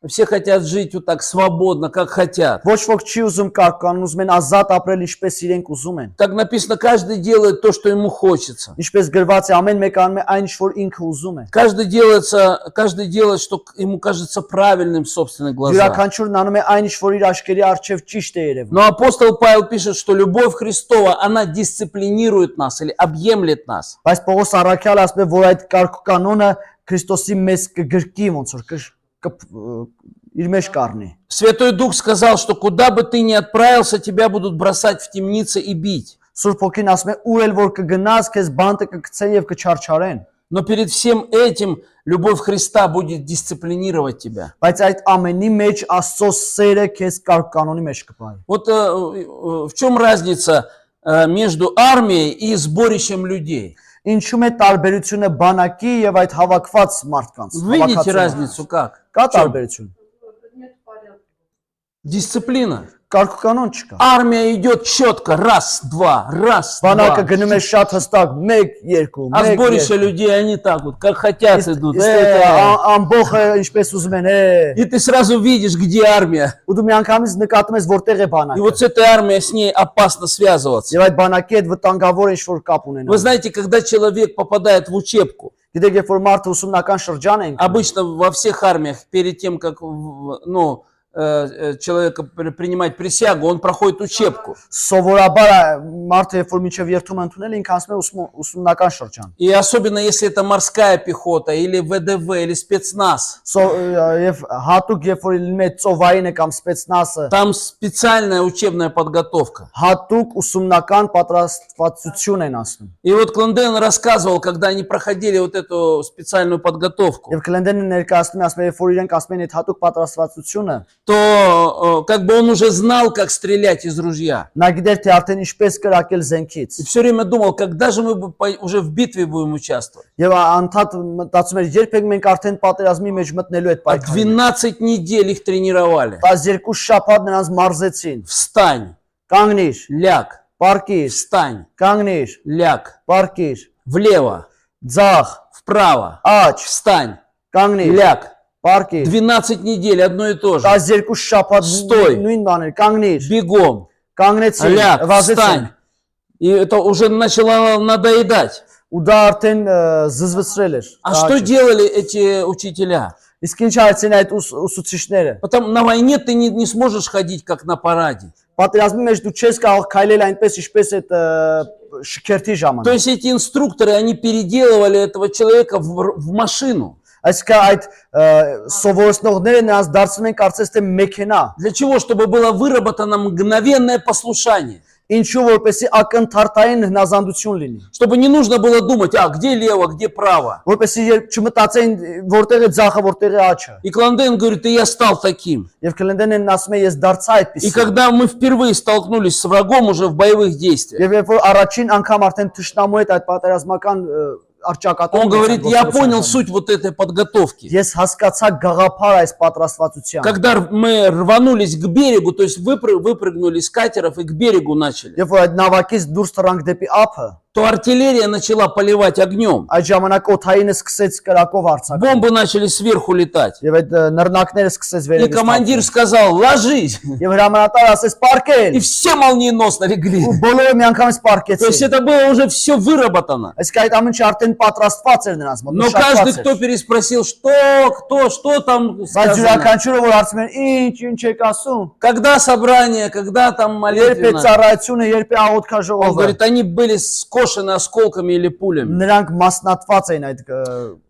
S2: Все хотят жить вот так свободно, как хотят.
S1: Ոչ ոք չի ուզում կարգ կանոն, ուզում են ազատ ապրել ինչպես իրենք ուզում են։
S2: Как написано, каждый делает то, что ему хочется.
S1: Ինչպես գրված է, ամեն մեկ անում է այն ինչ որ ինքը ուզում է։
S2: Каждый делает, что ему кажется правильным в собственных глазах.
S1: Յուրաքանչյուրն անում է այն ինչ որ իր աշկերի առջև ճիշտ է երևում։
S2: Но апостол Павел пишет, что любовь Христова, она дисциплинирует нас или объемлет нас.
S1: Բայց Պողոս առաքյալը ասում է, որ այդ կարգ կանոնը Քրիստոսի մեզ կգրկի ոնց որ իր մեջ կառնի։
S2: Святой Дух сказал, что куда бы ты ни отправился, тебя будут бросать в темницы и бить.
S1: Սուրբ Հոգին ասում է, ուր էլ որ կգնաս, քեզ բանտը կգցեն եւ կչարչարեն։
S2: Но перед всем этим любовь Христа будет дисциплинировать тебя.
S1: Բայց այդ ամենի մեջ Աստծո սերը քեզ կարգ կանոնի մեջ կպահի։
S2: Вот в чем разница между армией и сборищем людей?
S1: Ինչու՞ է տարբերությունը բանակի եւ այդ հավաքված մարդկանց։
S2: Видите разницу как?
S1: Կա տարբերություն։
S2: Дисциплина.
S1: Կարգ կանոն չկա։
S2: Армия идет четко, раз, два, раз,
S1: Բանակը
S2: два.
S1: գնում է շատ հստակ 1 2
S2: А
S1: 1
S2: сборище
S1: 2։
S2: людей, они так вот, как хотят идут.
S1: Ամբողը ինչպես ուզում են,
S2: И ты сразу видишь, где армия.
S1: ու դու միանգամից нկատում ես որտեղ է
S2: И
S1: բանակը։
S2: вот с этой армией, с ней опасно связываться.
S1: Եվ այդ бանակի հետ վտանգավոր ինչ որ կապ
S2: Вы
S1: ունենա։
S2: знаете, когда человек попадает в учебку,
S1: Գիտեք, երբ որ մարդը ուսումնական շրջան է,
S2: обычно во всех армиях, перед тем, как человека принимать присягу, он проходит учебку.
S1: սովորաբար մարդը երբ որ միջև երթում ընդունել, ինքը ասում է ուսումնական շրջան։
S2: И особенно, если это морская пехота, или ВДВ, или спецназ.
S1: Եվ հատուկ երբ որ լինում է ծովայինը կամ սպեցնասը,
S2: Там специальная учебная подготовка.
S1: հատուկ ուսումնական պատրաստվածություն են ասում։
S2: И вот Кланден рассказывал, когда они проходили вот эту специальную подготовку,
S1: Եվ Կլենդենը ներկայացնում է, ասում է, երբ որ իրենք ասում են այդ հատուկ պատրաստվածությունը,
S2: то как бы он уже знал, как стрелять из ружья.
S1: նա գիտեր թե արդեն ինչպես կրակել
S2: И
S1: զենքից։
S2: все время думал, когда же мы уже в битве будем участвовать.
S1: Եվ անդադ մտածում էր, երբեք մենք արդեն պատերազմի մեջ մտնելու այդ
S2: А
S1: պայքարին։
S2: 12 недель их тренировали.
S1: 12 շաբաթ նրանց մարզեցին։
S2: Встань,
S1: Կանգնիր,
S2: ляг,
S1: պարկիր,
S2: встань,
S1: կանգնիր,
S2: ляг,
S1: պարկիր,
S2: влево,
S1: ձախ,
S2: вправо,
S1: աջ,
S2: встань,
S1: կանգնիր,
S2: ляг,
S1: Պարկի
S2: 12 недель одно и то же.
S1: 12 շաբաթ
S2: Ստոյ.
S1: նույն բաներ, կանգնիր,
S2: Бегом,
S1: կանգնեցի,
S2: ляг,
S1: վազեցին,
S2: встань. И это уже начало надоедать.
S1: ու դա արդեն զզվցրել էր։
S2: А что делали эти учителя?
S1: Իսկ ինչ արեցին այդ ուսուցիչները։
S2: Потому на войне ты не сможешь ходить как на параде.
S1: Պատերազմի մեջ դու չես կարող քայլել այնպես ինչպես այդ շքերթի
S2: То
S1: ժամանակ։
S2: есть эти инструкторы, они переделывали этого человека в машину.
S1: Այսինքն այդ սովորեցնողները նրանց դարձնում են կարծես թե մեքենա,
S2: Для чего? Чтобы было выработано мгновенное послушание.
S1: ինչու որպեսի ակնթարթային հնազանդություն լինի։
S2: Чтобы не нужно было думать, а где лево, где право.
S1: Որպեսի երբ չմտածեն որտեղ է ձախը, որտեղ է աջը։
S2: И Кланден говорит, и я стал таким.
S1: Եվ Քլենդենն ասում է ես դարձա
S2: И
S1: այդպեսի։
S2: когда мы впервые столкнулись с врагом уже в боевых действиях,
S1: Եվ երբ որ առաջին անգամ արդեն թշնամու հետ այդ պատերազմական արճակատում
S2: он говорит, я понял суть вот этой подготовки.
S1: Ես հասկացա գաղափար այս պատրաստվածության։
S2: Когда мы рванулись к берегу, то есть выпрыгнули с катеров и к берегу начали,
S1: Երբ որ այդ նավակից դուրս տրանք դեպի ափը,
S2: то артиллерия начала поливать огнем.
S1: այդ ժամանակ օթայինը սկսեց կրակով արձակել։
S2: Бомбы начали сверху летать.
S1: Եվ այդ նռնակները սկսեց
S2: И
S1: վերևից։
S2: командир сказал, ложись.
S1: Եվ հրամանատարը ասեց պարկել։
S2: И все молниеносно легли.
S1: Ու բոլորը միանգամից
S2: То есть
S1: պարկեցին։
S2: это было уже все выработано.
S1: Այսինքն այդ ամենը արդեն պատրաստված էր նրանց մոտ։
S2: Но каждый, кто переспросил, что там
S1: Բայց
S2: сказано,
S1: յուրաքանչյուրը որ հարցում են, ինչ եք ասում։
S2: когда собрание, когда там
S1: Երբ է
S2: молитвенно.
S1: ծառայությունը, երբ է աղոթքա
S2: Он
S1: ժողովը։
S2: говорит, они были скошены осколками или пулями.
S1: Նրանք մասնատված էին այդ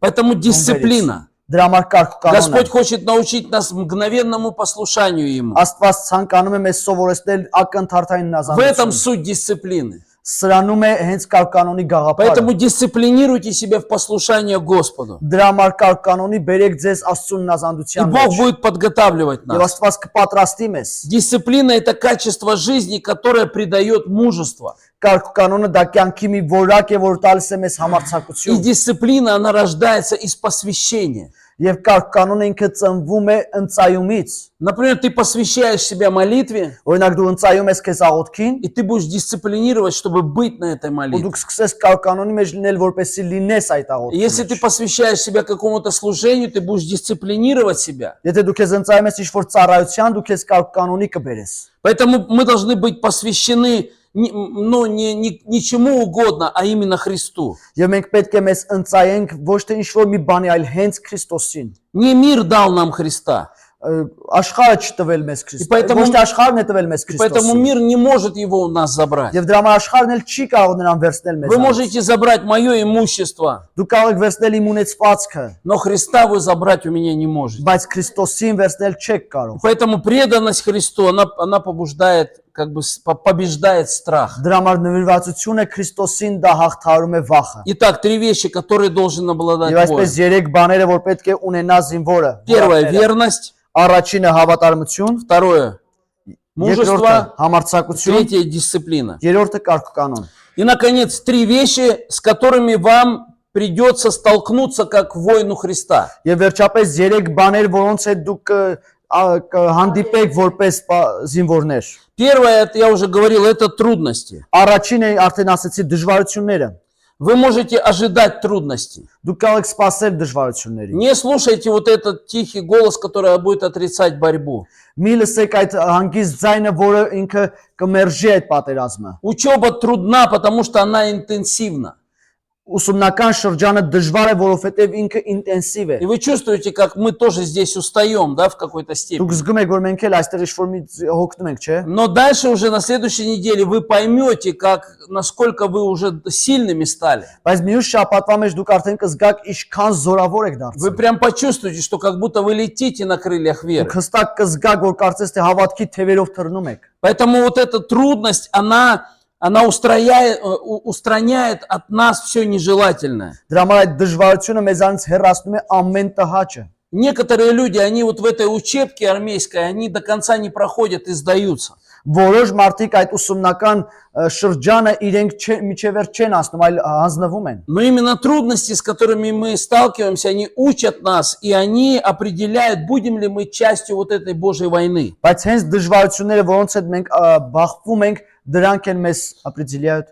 S2: Поэтому дисциплина.
S1: դրա համար կարգ կանոնը։
S2: Господь хочет научить нас мгновенному послушанию Ему.
S1: Աստված ցանկանում է մեզ սովորեցնել ակնթարթային
S2: В этом
S1: հնազանդություն։
S2: суть дисциплины.
S1: Սրանում է հենց կարգ կանոնի գաղափարը։
S2: Поэтому дисциплинируйте себя в послушание Господу.
S1: Դրա համար կարգ կանոնի բերեք ձեզ Աստծուն
S2: И
S1: հնազանդության
S2: Бог
S1: մեջ։
S2: будет подготавливать
S1: Եվ
S2: нас.
S1: Աստված կպատրաստի մեզ։
S2: Дисциплина – это качество жизни, которое придает мужество.
S1: Կարգ կանոնը դա կյանքի մի որակ է, որ տալիս է մեզ
S2: И
S1: համարձակություն։
S2: дисциплина, она рождается из посвящения.
S1: Եվ կարգ կանոնը ինքը ծնվում է ընծայումից։
S2: Например, ты посвящаешь себя молитве,
S1: Օրինակ դու ընծայում ես քեզ աղոթքին,
S2: и ты будешь дисциплинировать, чтобы быть на этой
S1: ու
S2: молитве.
S1: դու սկսես կարգ կանոնի մեջ լինել, որպեսզի լինես այդ
S2: И если
S1: աղոթքի
S2: ты
S1: մեջ։
S2: посвящаешь себя какому-то служению, ты будешь дисциплинировать себя.
S1: Եթե դու քեզ ընծայում ես ինչ-որ ծառայության, դու քեզ կարգ կանոնի կբերես։
S2: Поэтому мы должны быть посвящены не чему угодно, а именно Христу.
S1: Եվ մենք պետք է մեզ ընծայենք ոչ թե ինչ-որ մի բանի, այլ հենց Քրիստոսին։
S2: Не мир дал нам Христа.
S1: Աշխարհը չտվել մեզ Քրիստոս։
S2: поэтому-
S1: Ոչ թե աշխարհն է տվել մեզ
S2: Поэтому
S1: Քրիստոսին։
S2: мир не может его у нас забрать.
S1: Եվ դրա համար աշխարհն էլ չի կարող նրան վերցնել մեզ։
S2: Вы можете забрать мое имущество,
S1: Դու կարող եք վերցնել իմ ունեցվածքը,
S2: но Христа вы забрать у меня не можете.
S1: բայց Քրիստոսին վերցնել չեք կարող։
S2: Поэтому преданность Христу, она побуждает, побеждает страх.
S1: Դրա համար նվիրվածությունը Քրիստոսին դա հաղթահարում է վախը։
S2: Итак, 3 вещи, которые должен обладать
S1: Եվ այսպես
S2: воин.
S1: 3 բաները, որ պետք է ունենա զինվորը։
S2: Первое –
S1: որակները։
S2: верность.
S1: Առաջինը հավատարմություն,
S2: Второе –
S1: երկրորդը
S2: мужество.
S1: համարձակություն,
S2: Третье – дисциплина.
S1: երրորդը կարգ կանոն։
S2: И, наконец, 3 вещи, с которыми вам придется столкнуться как воину Христа.
S1: Եվ վերջապես 3 բաներ, որոնց հետ դուք հանդիպեք որպես զինվորներ։
S2: Первое, это я уже говорил, это трудности.
S1: Առաջինը արդեն ասացի դժվարությունները։
S2: Вы можете ожидать трудностей.
S1: Դուք կարող եք սպասել դժվարությունների։
S2: Не слушайте вот этот тихий голос, который будет отрицать борьбу.
S1: Մի լսեք այդ հանգիստ ձայնը, որը ինքը կմերժի այդ պատերազմը։
S2: Учеба трудна, потому что она интенсивна.
S1: Ուսումնական շրջանը դժվար է, որովհետև ինքը ինտենսիվ է։
S2: И вы чувствуете, как мы тоже здесь устаем, да, в какой-то
S1: Դուք
S2: степени.
S1: զգում եք, որ մենք էլ այստեղ ինչ-որ մի հոգնում ենք, չէ՞։
S2: Но дальше уже на следующей неделе вы поймете, насколько вы уже сильными стали.
S1: Բայց մյուս շաբաթվա մեջ դուք արդեն կզգաք ինչքան зоրավոր եք
S2: Вы
S1: դարձել։
S2: прям почувствуете, что как будто вы летите на крыльях веры.
S1: Դուք հստակ կզգաք, որ կարծես թե հավատքի թևերով թռնում եք։
S2: Поэтому вот эта трудность, она устраняет от нас все нежелательное.
S1: Դրա համար այդ դժվարությունը մեզանից հեռացնում է ամեն տհաճը։
S2: Некоторые люди, они вот в этой учебке армейской, они до конца не проходят и сдаются.
S1: Որոշ մարդիկ այդ ուսումնական շրջանը իրենք միջևեր չեն ասնում, այլ հանձնվում են։
S2: Но именно трудности, с которыми мы сталкиваемся, они учат нас, и они определяют, будем ли мы частью вот этой Божьей войны.
S1: Բայց հենց դժվարությունները, որոնց հետ մենք բախվում ենք, դրանք են մեզ ապրիցիլիայդ։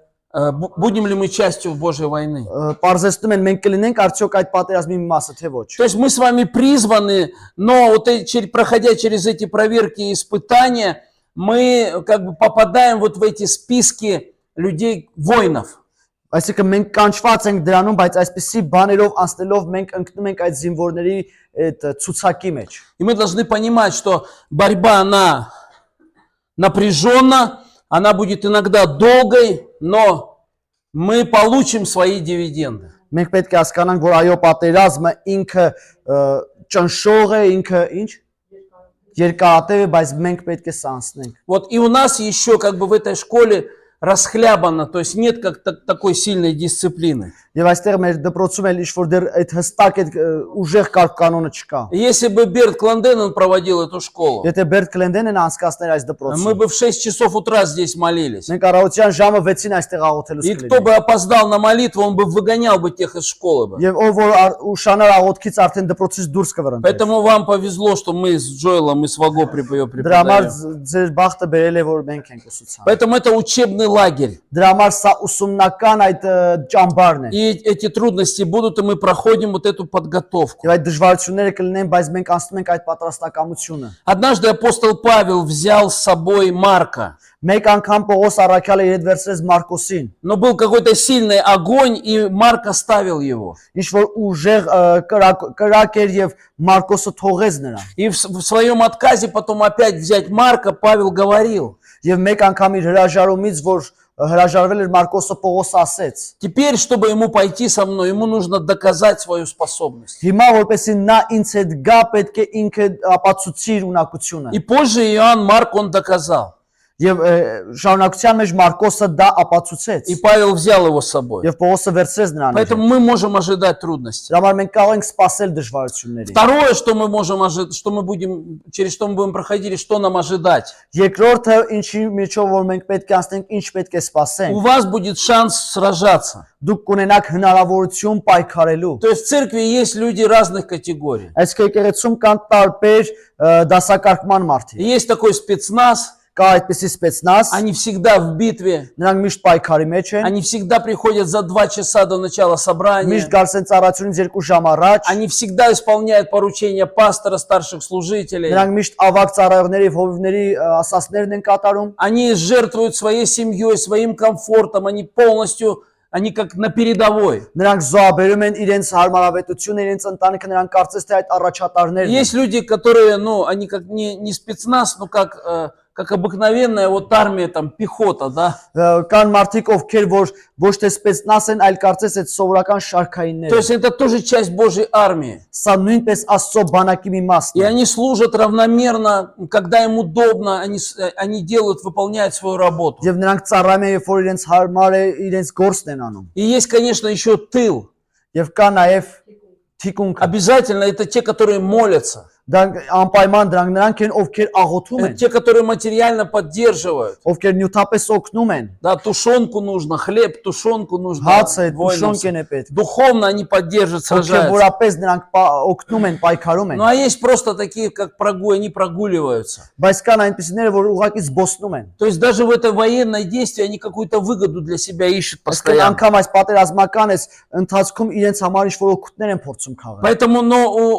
S2: будем ли мы частью Божьей войны.
S1: Պարզեցնում են մենք կլինենք արդյոք այդ պատերազմի մի մասը թե ոչ։
S2: То есть мы с вами призваны, но вот проходя через эти проверки и испытания, мы как бы попадаем вот в эти списки людей, воинов.
S1: Այսինքն մենք կանչված ենք դրանում, բայց այսպիսի բաներով անցնելով մենք ընկնում ենք այդ զինվորների այդ ցուցակի մեջ։
S2: И мы должны понимать, что борьба, она напряженна, она будет иногда долгой, но мы получим свои дивиденды.
S1: Մենք պետք է հասկանանք, որ այո, պատերազմը ինքը ճնշող է, ինքը ինչ երկարատև է, բայց մենք պետք է սանցնենք։
S2: Вот и у нас еще как бы в этой школе расхлябано, то есть нет как такой сильной дисциплины.
S1: Եվ այստեղ մեր դպրոցում էլ ինչ-որ դեռ այդ հստակ այդ ուժեղ կանոնը չկա։
S2: Если бы Берт Кланден проводил эту школу,
S1: Եթե Բերտ Կլենդենն անցկացներ այս
S2: мы
S1: դպրոցում,
S2: бы в 6 часов утра здесь молились.
S1: մենք առավոտյան ժամը 6-ին այստեղ աղոթելուց
S2: И кто бы опоздал на молитву, он бы выгонял бы тех из школы бы.
S1: Եվ ով որ ուշանար աղոթքից արդեն դպրոցից դուրս կվրընտեր։
S2: Поэтому вам повезло, что мы с Джоэлом и с Ваго
S1: Դրա համար
S2: преподаем.
S1: ձեր բախտը բերել է, որ մենք ենք ուսուցան։
S2: Поэтому это учебный лагерь.
S1: Դրա համար սա ուսումնական այդ ճամբարն է։
S2: И эти трудности будут, и мы проходим вот эту подготовку.
S1: Եվ այդ դժվարությունները կլինեն, բայց մենք անցնում ենք այդ պատրաստակամությունը։
S2: Однажды апостол Павел взял с собой Марка.
S1: Մեկ անգամ Պողոս առաքյալը իր հետ վերցրեց Մարկոսին,
S2: Но был какой-то сильный огонь, и Марк оставил его.
S1: ինչ որ ուժեղ կրակ էր եւ Մարկոսը թողեց նրան։
S2: И в своем отказе потом опять взять Марка, Павел говорил:
S1: Եվ մեկ անգամ իր հրաժարումից, որ հրաժարվել էր Մարկոսը, Պողոսը ասեց.
S2: теперь, чтобы ему пойти со мной, ему нужно доказать свою способность.
S1: Հիմա որպեսզի նա ինձ հետ գա, պետք է ինքը ապացուցի իր ունակությունը։
S2: И позже Иоанн Марк он доказал.
S1: Եվ շարունակության մեջ Մարկոսը դա ապացուցեց։
S2: И Павел взял его с собой.
S1: Եվ Պողոսը վերցրեց նրան։
S2: Поэтому мы можем ожидать трудностей.
S1: Դրա համար մենք կարող ենք սпасել դժվարությունների։
S2: Второе, что мы можем ожидать, что мы будем, через что мы будем проходить, и что нам ожидать.
S1: Երկրորդը, ինչի միջով որ մենք պետք է անցնենք, ինչ պետք է
S2: У
S1: սпасենք։
S2: вас будет шанс сражаться.
S1: Դուք կունենաք հնարավորություն պայքարելու։
S2: То есть в церкви есть люди разных категорий.
S1: Այս եկեղեցում կան տարբեր դասակարգման մարդիկ։
S2: Есть такой спецназ,
S1: Կա այդպիսի спецназ,
S2: они всегда в битве,
S1: նրանք միշտ պայքարի մեջ են,
S2: они всегда приходят за 2 часа до начала собрания,
S1: միշտ գալիս են ծառայությունից 2 ժամ առաջ,
S2: они всегда исполняют поручения пастора, старших служителей,
S1: նրանք միշտ ավագ ծառայողների եւ հովիվների ասասներն են կատարում,
S2: они жертвуют своей семьей, своим комфортом, они полностью, они как на передовой.
S1: նրանք զոհաբերում են իրենց հարմարավետությունը, իրենց ընտանիքը, նրանք կարծես թե այդ առաջատարներն են։
S2: Есть люди, которые, ну, они как не спецназ, но как обыкновенная вот армия, там, пехота, да.
S1: Կան մարդիկ, ովքեր որ ոչ թե спецназ են, այլ կարծես այդ սովորական
S2: То
S1: շարքայիններ են։
S2: есть это тоже часть Божьей армии.
S1: Սա нույնպես Աստծո բանակի մի մասն
S2: И
S1: է։
S2: они служат равномерно, когда им удобно, они делают, выполняют свою работу.
S1: Եվ նրանք ծառայում են, երբ որ իրենց հարմար է, իրենց գործն են անում։
S2: И есть, конечно, еще тыл.
S1: Եվ կա նաև թիկունքը։
S2: Обязательно это те, которые молятся.
S1: Դրանք անպայման դրանք նրանք են, ովքեր աղոթում
S2: Это
S1: են,
S2: те, которые материально поддерживают.
S1: ովքեր նյութապես օգնում են։
S2: Да, тушенку нужно, хлеб, тушенку нужно.
S1: Հացը,
S2: воинам.
S1: տուշոնկեն է պետք։
S2: Духовно они поддерживают,
S1: Ովքեր
S2: сражаются.
S1: որապես նրանք օգնում են, պայքարում են։
S2: Ну а есть просто такие, как они прогуливаются.
S1: Բայց կան այնպիսիները, որ ուղղակի զբոսնում են։
S2: То есть даже в это военное действие они какую-то выгоду для себя ищут
S1: Այսինքն
S2: постоянно.
S1: անգամ այս պատերազմական այս ընթացքում իրենց համար ինչ-որ օգուտներ են փորձում քաղել։
S2: Поэтому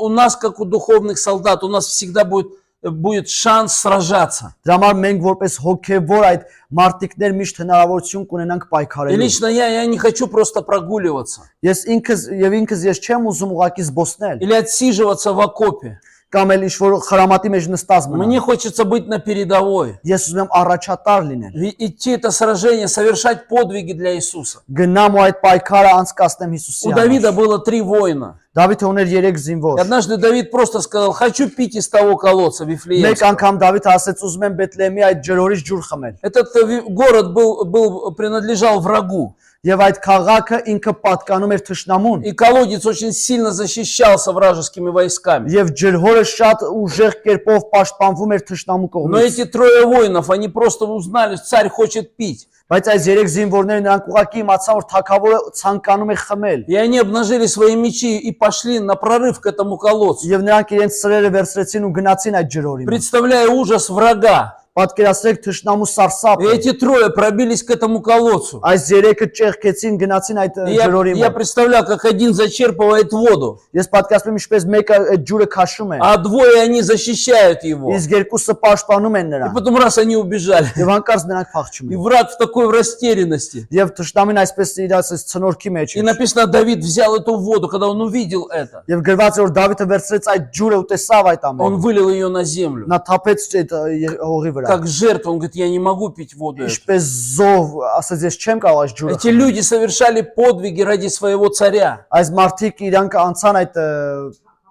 S2: у нас, как у духовных солдат, у нас всегда будет шанс сражаться.
S1: Դրա համար մենք որպես հոգևոր այդ մարտիկներ միշտ հնարավորություն կունենանք
S2: И
S1: պայքարելու։
S2: лично я не хочу просто прогуливаться
S1: Ես ինքս ես չեմ ուզում уղակի զբոսնել,
S2: или отсиживаться в окопе.
S1: կամ էլ ինչ-որ խրամատի մեջ նստած
S2: Мне
S1: մնալ։
S2: хочется быть на передовой,
S1: Ես ուզում եմ առաջատար լինել։
S2: идти это сражение, совершать подвиги для Иисуса.
S1: Գնամ ու այդ պայքարը անցկացնեմ Հիսուսի
S2: У Давида
S1: համար։
S2: было 3 воина.
S1: Դավիթը ուներ 3
S2: И
S1: զինվոր։
S2: однажды Давид просто сказал: хочу пить из того колодца
S1: Մեկ
S2: Вифлеемского.
S1: անգամ Դավիթը ասեց ուզում եմ Բեթլեհեմի այդ ջրորից ջուր խմել։
S2: Этот город принадлежал врагу.
S1: Եվ այդ քաղաքը ինքը պատկանում էր թշնամուն։
S2: И колодец очень сильно защищался вражескими войсками.
S1: Եվ ջրհորը շատ ուժեղ կերպով պաշտպանվում էր թշնամու
S2: Но
S1: կողմից։
S2: эти 3 воинов, они просто узнали, царь хочет пить.
S1: Բայց այս 3 զինվորները նրանք ուղղակի իմացան, որ թագավորը ցանկանում է խմել։
S2: И они обнажили свои мечи и пошли на прорыв к этому колодцу,
S1: Եվ նրանք իրենց սրերը վերցրեցին ու գնացին այդ ջրորի մոտ։
S2: представляя ужас врага.
S1: Պատկերացրեք թշնամու
S2: И
S1: սարսափը։
S2: эти трое пробились к этому колодцу.
S1: Այս երեքը ճեղքեցին, գնացին այդ
S2: И
S1: ջրորի
S2: я
S1: մոտ։
S2: представлял, как один зачерпывает воду,
S1: Ես պատկերացնում եմ ինչպես մեկը այդ ջուրը քաշում է,
S2: а двое они защищают его.
S1: իսկ երկուսը պաշտպանում են
S2: И
S1: նրան։
S2: потом раз они убежали.
S1: Եվ հանկարծ նրանք փախչում
S2: И
S1: են։
S2: враг в такой в растерянности.
S1: Եվ թշնամին այսպես իրաց ցնորքի մեջ
S2: И
S1: է։
S2: написано, Давид взял эту воду, когда он увидел это.
S1: Եվ գրված է որ Դավիթը վերցրեց այդ ջուրը ու տեսավ այդ
S2: Он
S1: ամենը։
S2: вылил ее на землю.
S1: Նա թափեց այդ հողի վրա։
S2: Как жертву. Он говорит, я не могу пить воду эту.
S1: Ինչպես զով, ասած ես չեմ կարող այս ջուրը։
S2: Эти люди совершали подвиги ради своего царя.
S1: Այս մարդիկ իրանք անցան այդ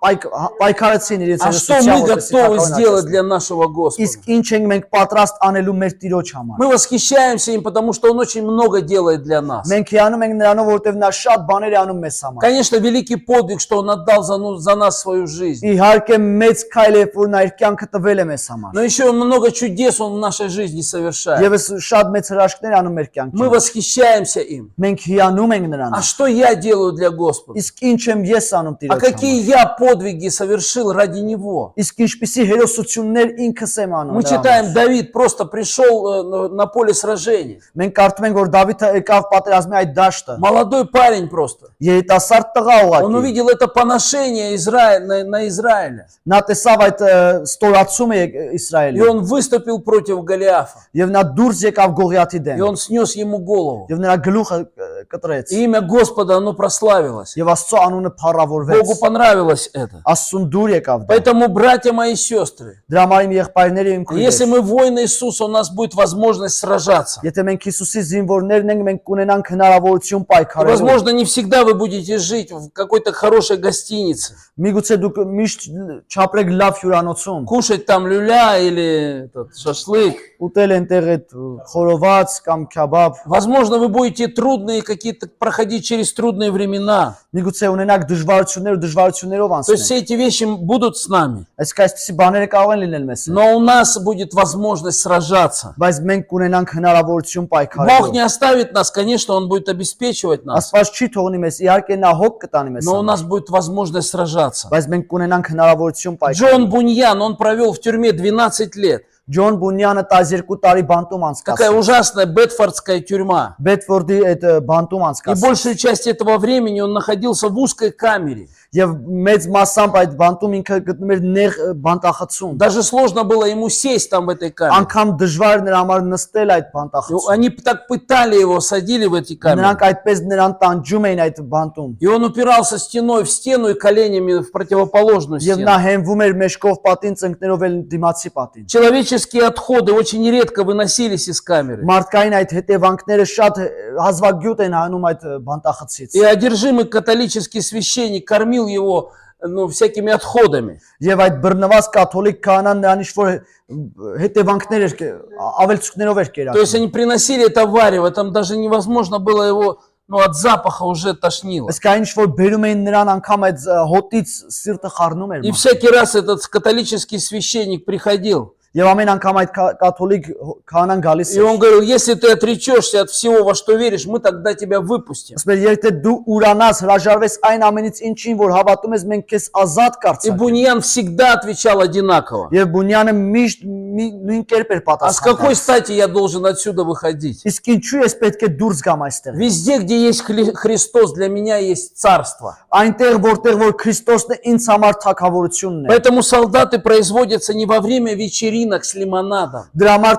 S1: պայքարեցին իրենց
S2: А что мы готовы сделать для нашего Господа?
S1: Իսկ ինչ ենք մենք պատրաստ անելու մեր Տիրոջ համար։
S2: Мы восхищаемся им, потому что Он очень много делает для нас.
S1: Մենք հիանում ենք նրանով, որովհետև նա շատ բաներ է անում մեզ համար։
S2: Конечно, великий подвиг, что Он отдал за нас свою жизнь.
S1: Իհարկե մեծ քայլ է, որ նա իր կյանքը տվել է մեզ համար։
S2: Но еще много чудес Он в нашей жизни совершает.
S1: Եվս շատ մեծ հրաշքներ անում մեր
S2: Мы
S1: կյանքում։
S2: восхищаемся им.
S1: Մենք հիանում ենք
S2: А
S1: նրանով։
S2: что я делаю для Господа?
S1: Իսկ ինչ եմ ես անում
S2: А
S1: Տիրոջ
S2: какие
S1: համար։
S2: я подвиги совершил ради Него?
S1: Իսկ ինչպիսի հերոսություններ ինքս եմ անում։
S2: Мы
S1: նրա
S2: читаем,
S1: համար։
S2: Давид просто пришел на поле сражений.
S1: Մենք կարդում ենք, որ Դավիթը եկավ պատերազմի այդ դաշտը։
S2: Молодой парень просто.
S1: Երիտասարդ տղա
S2: Он
S1: ուղղակի։
S2: увидел это поношение на Израиля.
S1: Նա տեսավ այդ ստորացումը
S2: И
S1: Իսրայելի։
S2: он выступил против Голиафа.
S1: Եվ նա դուրս եկավ Գողիաթի
S2: И
S1: դեմ։
S2: он снес ему голову.
S1: Եվ նրա գլուխը կտրեց։
S2: И имя Господа, оно прославилось.
S1: Եվ Աստծո անունը փառավորվեց։
S2: Богу понравилось это.
S1: Աստծուն դուր եկավ դա։
S2: Поэтому, братья мои и сестры,
S1: Դրա համար իմ եղբայրները իմ
S2: если
S1: քույրեր։
S2: мы воины Иисуса, у нас будет возможность сражаться.
S1: Եթե մենք Հիսուսի զինվորներն ենք, մենք կունենանք հնարավորություն
S2: И,
S1: պայքարելու։
S2: возможно, не всегда вы будете жить в какой-то хорошей гостинице,
S1: Միգուցե դուք միշտ չապրեք լավ հյուրանոցում,
S2: кушать там люля или шашлык.
S1: ուտել այնտեղ այդ խորոված կամ քյաբաբ։
S2: Возможно, вы будете трудные какие-то проходить через трудные времена.
S1: Միգուցե ունենաք դժվարություններով
S2: То есть
S1: անցնեք։
S2: все эти вещи будут с нами.
S1: Այսինքն այսպիսի բաները կարող են լինել մեզ։
S2: Но у нас будет возможность сражаться.
S1: Բայց մենք կունենանք հնարավորություն
S2: Бог
S1: պայքարելու։
S2: не оставит нас, конечно, Он будет обеспечивать нас.
S1: Աստված չի թողնի մեզ, իհարկե նա հոգ կտանի մեզ։
S2: Но у нас будет возможность сражаться.
S1: Բայց մենք կունենանք հնարավորություն պայքարելու։
S2: Джон Буньян, он провел в тюрьме 12 лет.
S1: Ջոն Բունյանը 12 տարի բանտում
S2: Такая
S1: անցկացրել։
S2: ужасная Бетфордская тюрьма.
S1: Բեդֆորդի այդ բանտում
S2: И
S1: անցկացրել։
S2: большую часть этого времени он находился в узкой камере.
S1: Եվ մեծ մասամբ այդ բանտում ինքը գտնում էր նեղ բանտախցում։
S2: Даже сложно было ему сесть там в этой камере.
S1: Անկամ дժվար նրա համար нստել այդ
S2: И
S1: բանտախցում։
S2: они так пытали его, садили в эти камеры.
S1: Նրանք այդպես նրան տանջում էին այդ бантում։
S2: И он упирался стеной в стену и коленями в противоположную
S1: Եվ
S2: стену.
S1: նա հենվում էր մեջքով պատին, ծնկներով էլ դիմացի պատին։
S2: Человеческие отходы очень редко выносились из камеры.
S1: Մարդկային այդ հետևանքները շատ հազվագյուտ են հանում այդ բանտախցից։
S2: И одержимый католический священник кормил его всякими отходами.
S1: Եվ այդ բռնված կաթոլիկ քահանան նրան ինչ-որ հետևանքներ էր ավելցուկներով էր
S2: То есть
S1: կերակրում։
S2: они приносили это варево, там даже невозможно было его, от запаха уже тошнило.
S1: Իսկ այն ինչ-որ բերում էին նրան անգամ այդ հոտից սիրտը խառնում էր։
S2: И всякий раз этот католический священник приходил.
S1: Եվ ամեն անգամ այդ կաթոլիկ քահանան գալիս
S2: И он говорил, если ты отречешься от всего, во что веришь, мы тогда тебя выпустим.
S1: Ասում էր, եթե դու ուրանաս, հրաժարվես այն ամենից ինչին, որ հավատում ես, մենք քեզ ազատ
S2: И
S1: կարձակ։
S2: Буньян всегда отвечал одинаково.
S1: Եվ Բունյանը միշտ նույն կերպ էր
S2: А с какой
S1: պատասխանում։
S2: стати я должен отсюда выходить?
S1: Իսկ ինչու ես պետք է դուրս գամ այստեղ։
S2: Везде, где есть Христос, для меня есть царство.
S1: Այնտեղ որտեղ որ Քրիստոսն է ինձ համար թագավորությունն է։
S2: Поэтому солдаты производятся не во время вечеринок с лимонадом.
S1: Դրա համար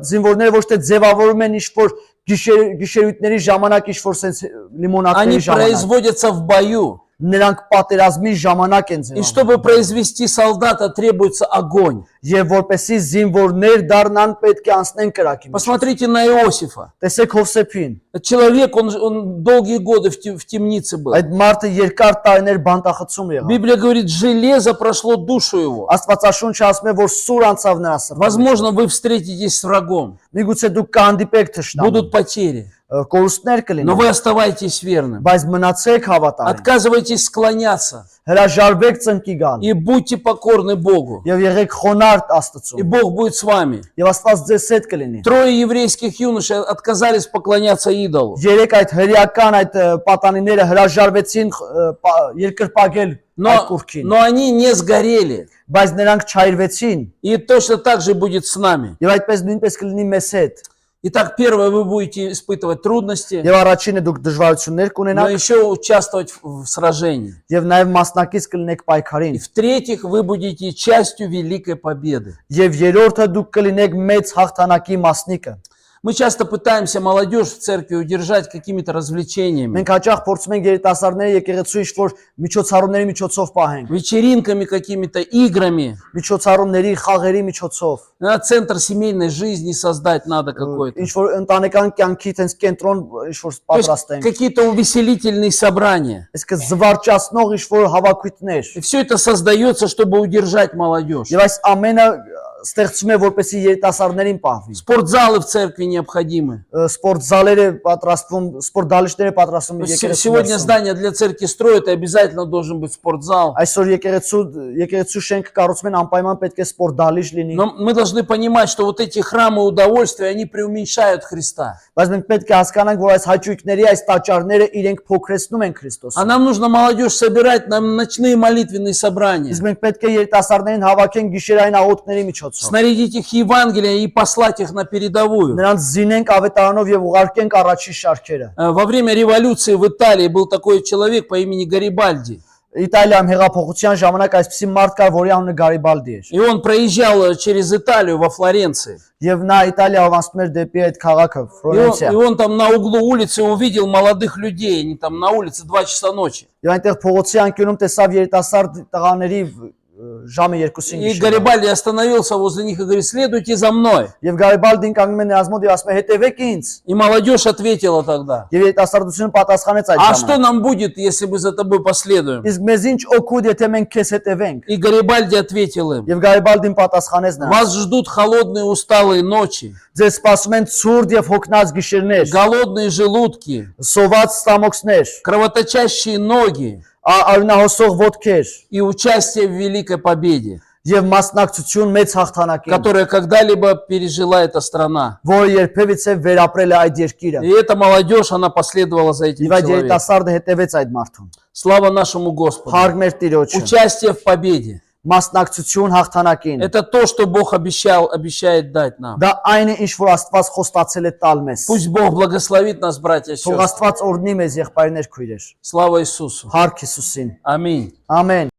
S1: զինվորները ոչ թե ձևավորում են ինչ-որ գիշերույթների ժամանակ ինչ-որ sense
S2: Они
S1: լիմոնադների ժամանակ։
S2: производятся в бою.
S1: Նրանք պատերազմի ժամանակ են
S2: И
S1: ձևավորում։
S2: чтобы произвести солдата, требуется огонь.
S1: Եվ որպեսի զինվորներ դառնան պետք է անցնեն կրակի մեջ։
S2: Посмотрите на Иосифа.
S1: Տեսեք Հովսեփին։
S2: Человек, он долгие годы в темнице был.
S1: Այդ մարդը երկար տարիներ բանտախցում եղավ։
S2: Библия говорит, железо прошло душу его.
S1: Աստվածաշունչը ասում է, որ սուր անցավ նրա սրտը։
S2: Возможно, вы встретитесь с врагом.
S1: Միգուցե դուք կհանդիպեք թշնամուն։
S2: Будут потери.
S1: կորուստներ
S2: но
S1: կլինեն,
S2: вы оставайтесь верным.
S1: բայց մնացեք հավատարիմ։
S2: Отказывайтесь склоняться
S1: Հրաժարվեք ծնկի գալ
S2: и будьте покорны Богу.
S1: եւ եղեք խոնարհ
S2: И
S1: Աստծուն։
S2: Бог будет с вами.
S1: Եվ Աստված ձեզ հետ կլինի։
S2: 3 еврейских юношей отказались поклоняться идолу.
S1: Երեք այդ հրեական այդ պատանիները հրաժարվեցին երկրպագել այդ կուրքին,
S2: Но они не сгорели.
S1: բայց նրանք չայրվեցին
S2: И точно так же будет с нами.
S1: եւ այդպես նույնպես կլինի մեզ հետ։
S2: Итак, первое, вы будете испытывать трудности,
S1: Եվ առաջինը դուք դժվարություններ
S2: но
S1: կունենաք
S2: еще участвовать в сражении.
S1: եւ նաեւ մասնակից кլինեք
S2: И
S1: պայքարին։
S2: в-третьих, вы будете частью великой победы.
S1: Եվ երրորդը դուք կլինեք մեծ հաղթանակի մասնիկը։
S2: Мы часто пытаемся молодежь в церкви удержать какими-то развлечениями,
S1: Մենք հաճախ փորձում ենք երիտասարդները եկեղեցու ինչ-որ միջոցառումների միջոցով պահենք,
S2: вечеринками какими-то, играми.
S1: միջոցառումների, խաղերի միջոցով,
S2: Центр семейной жизни создать надо какой-то.
S1: ինչ-որ ընտանեկան կյանքի տենց կենտրոն ինչ-որ
S2: То есть
S1: պատրաստենք,
S2: какие-то увеселительные собрания.
S1: այսինքն զվարճացնող ինչ-որ հավաքույթներ։
S2: И все это создается, чтобы удержать молодежь.
S1: Եվ այս ամենը ստեղծում է որպեսզի երիտասարդներին պահվի։
S2: Спортзалы в церкви необходимы.
S1: Սպորտզալերը պատրաստվում, սպորտդալիչները պատրաստվում
S2: Сегодня
S1: եկեղեցու։
S2: здание для церкви строят, и обязательно должен быть спортзал.
S1: Այսօր եկեղեցու շենք կառուցում են անպայման պետք է սպորտդալիչ լինի։
S2: Но мы должны понимать, что вот эти храмы удовольствия, они преуменьшают Христа.
S1: Բայց մենք պետք է հասկանանք, որ այս հաճույքների, այս տաճարները իրենք փոքրեցնում են
S2: А
S1: Քրիստոսին։
S2: нам нужно молодежь собирать на ночные молитвенные собрания,
S1: Իսկ մենք պետք է երիտասարդներին հավաքենք գիշերային աղոթքների միջոցով։
S2: снарядить их Евангелие и послать их на передовую.
S1: Նրանց զինենք ավետարանով եւ ուղարկենք առաջին շարքերը։
S2: Во время революции в Италии был такой человек по имени Гарибальди.
S1: Իտալիայում հեղափոխության ժամանակ այսպիսի մարդ կար, որի անունը Գարիբալդի էր։
S2: И он проезжал через Италию во Флоренции.
S1: Եվ նա Իտալիայով անցնում էր դեպի այդ քաղաքը,
S2: И
S1: Ֆլորենցիա։
S2: он там на углу улицы увидел молодых людей, они там на улице 2 часа ночи.
S1: Եվ այնտեղ փողոցի անկյունում տեսավ երիտասարդ տղաների ժամը 2-ին
S2: И
S1: գիշերը։
S2: Гарибальди остановился возле них и говорит: следуйте за мной.
S1: Եվ Գարիբալդին կանգնում է նրանց мոտ եւ ասում է հետևեք ինձ։
S2: И молодежь ответила тогда:
S1: Եվ երիտասարդությունը պատասխանեց այդ
S2: а что
S1: ժամանակ։
S2: нам будет, если мы за тобой последуем?
S1: Իսկ մեզ ինչ օգուտ, եթե մենք քեզ հետևենք։
S2: И Гарибальди ответил им:
S1: Եվ Գարիբալդին պատասխանեց նրան.
S2: вас ждут холодные усталые ночи,
S1: Ձեզ սպասում են ցուրտ եւ հոգնած գիշերներ,
S2: голодные желудки,
S1: սոված ստամոքսներ,
S2: кровоточащие ноги
S1: արյունահոսող ոտքեր
S2: и участие в великой победе,
S1: եւ մասնակցություն մեծ հաղթանակին,
S2: которое когда-либо пережила эта страна.
S1: որը երբևիցե վերապրել է այդ երկիրը։
S2: И эта молодежь, она последовала за этим
S1: Եվ այդ
S2: человеком.
S1: երիտասարդը հետևեց այդ մարդուն։
S2: Слава нашему Господу.
S1: Փառք մեր Տիրոջը։
S2: Участие в победе.
S1: Մասնակցություն հաղթանակին։
S2: Это то, что Бог обещает дать нам.
S1: Դա այն է, ինչ որ Աստված խոստացել է տալ մեզ։
S2: Пусть Бог благословит нас, братья и
S1: Թող
S2: сестры.
S1: Աստված օրհնի մեզ եղբայրներ քույրեր։
S2: Слава Иисусу.
S1: Փառք Հիսուսին։
S2: Аминь.
S1: Ամեն։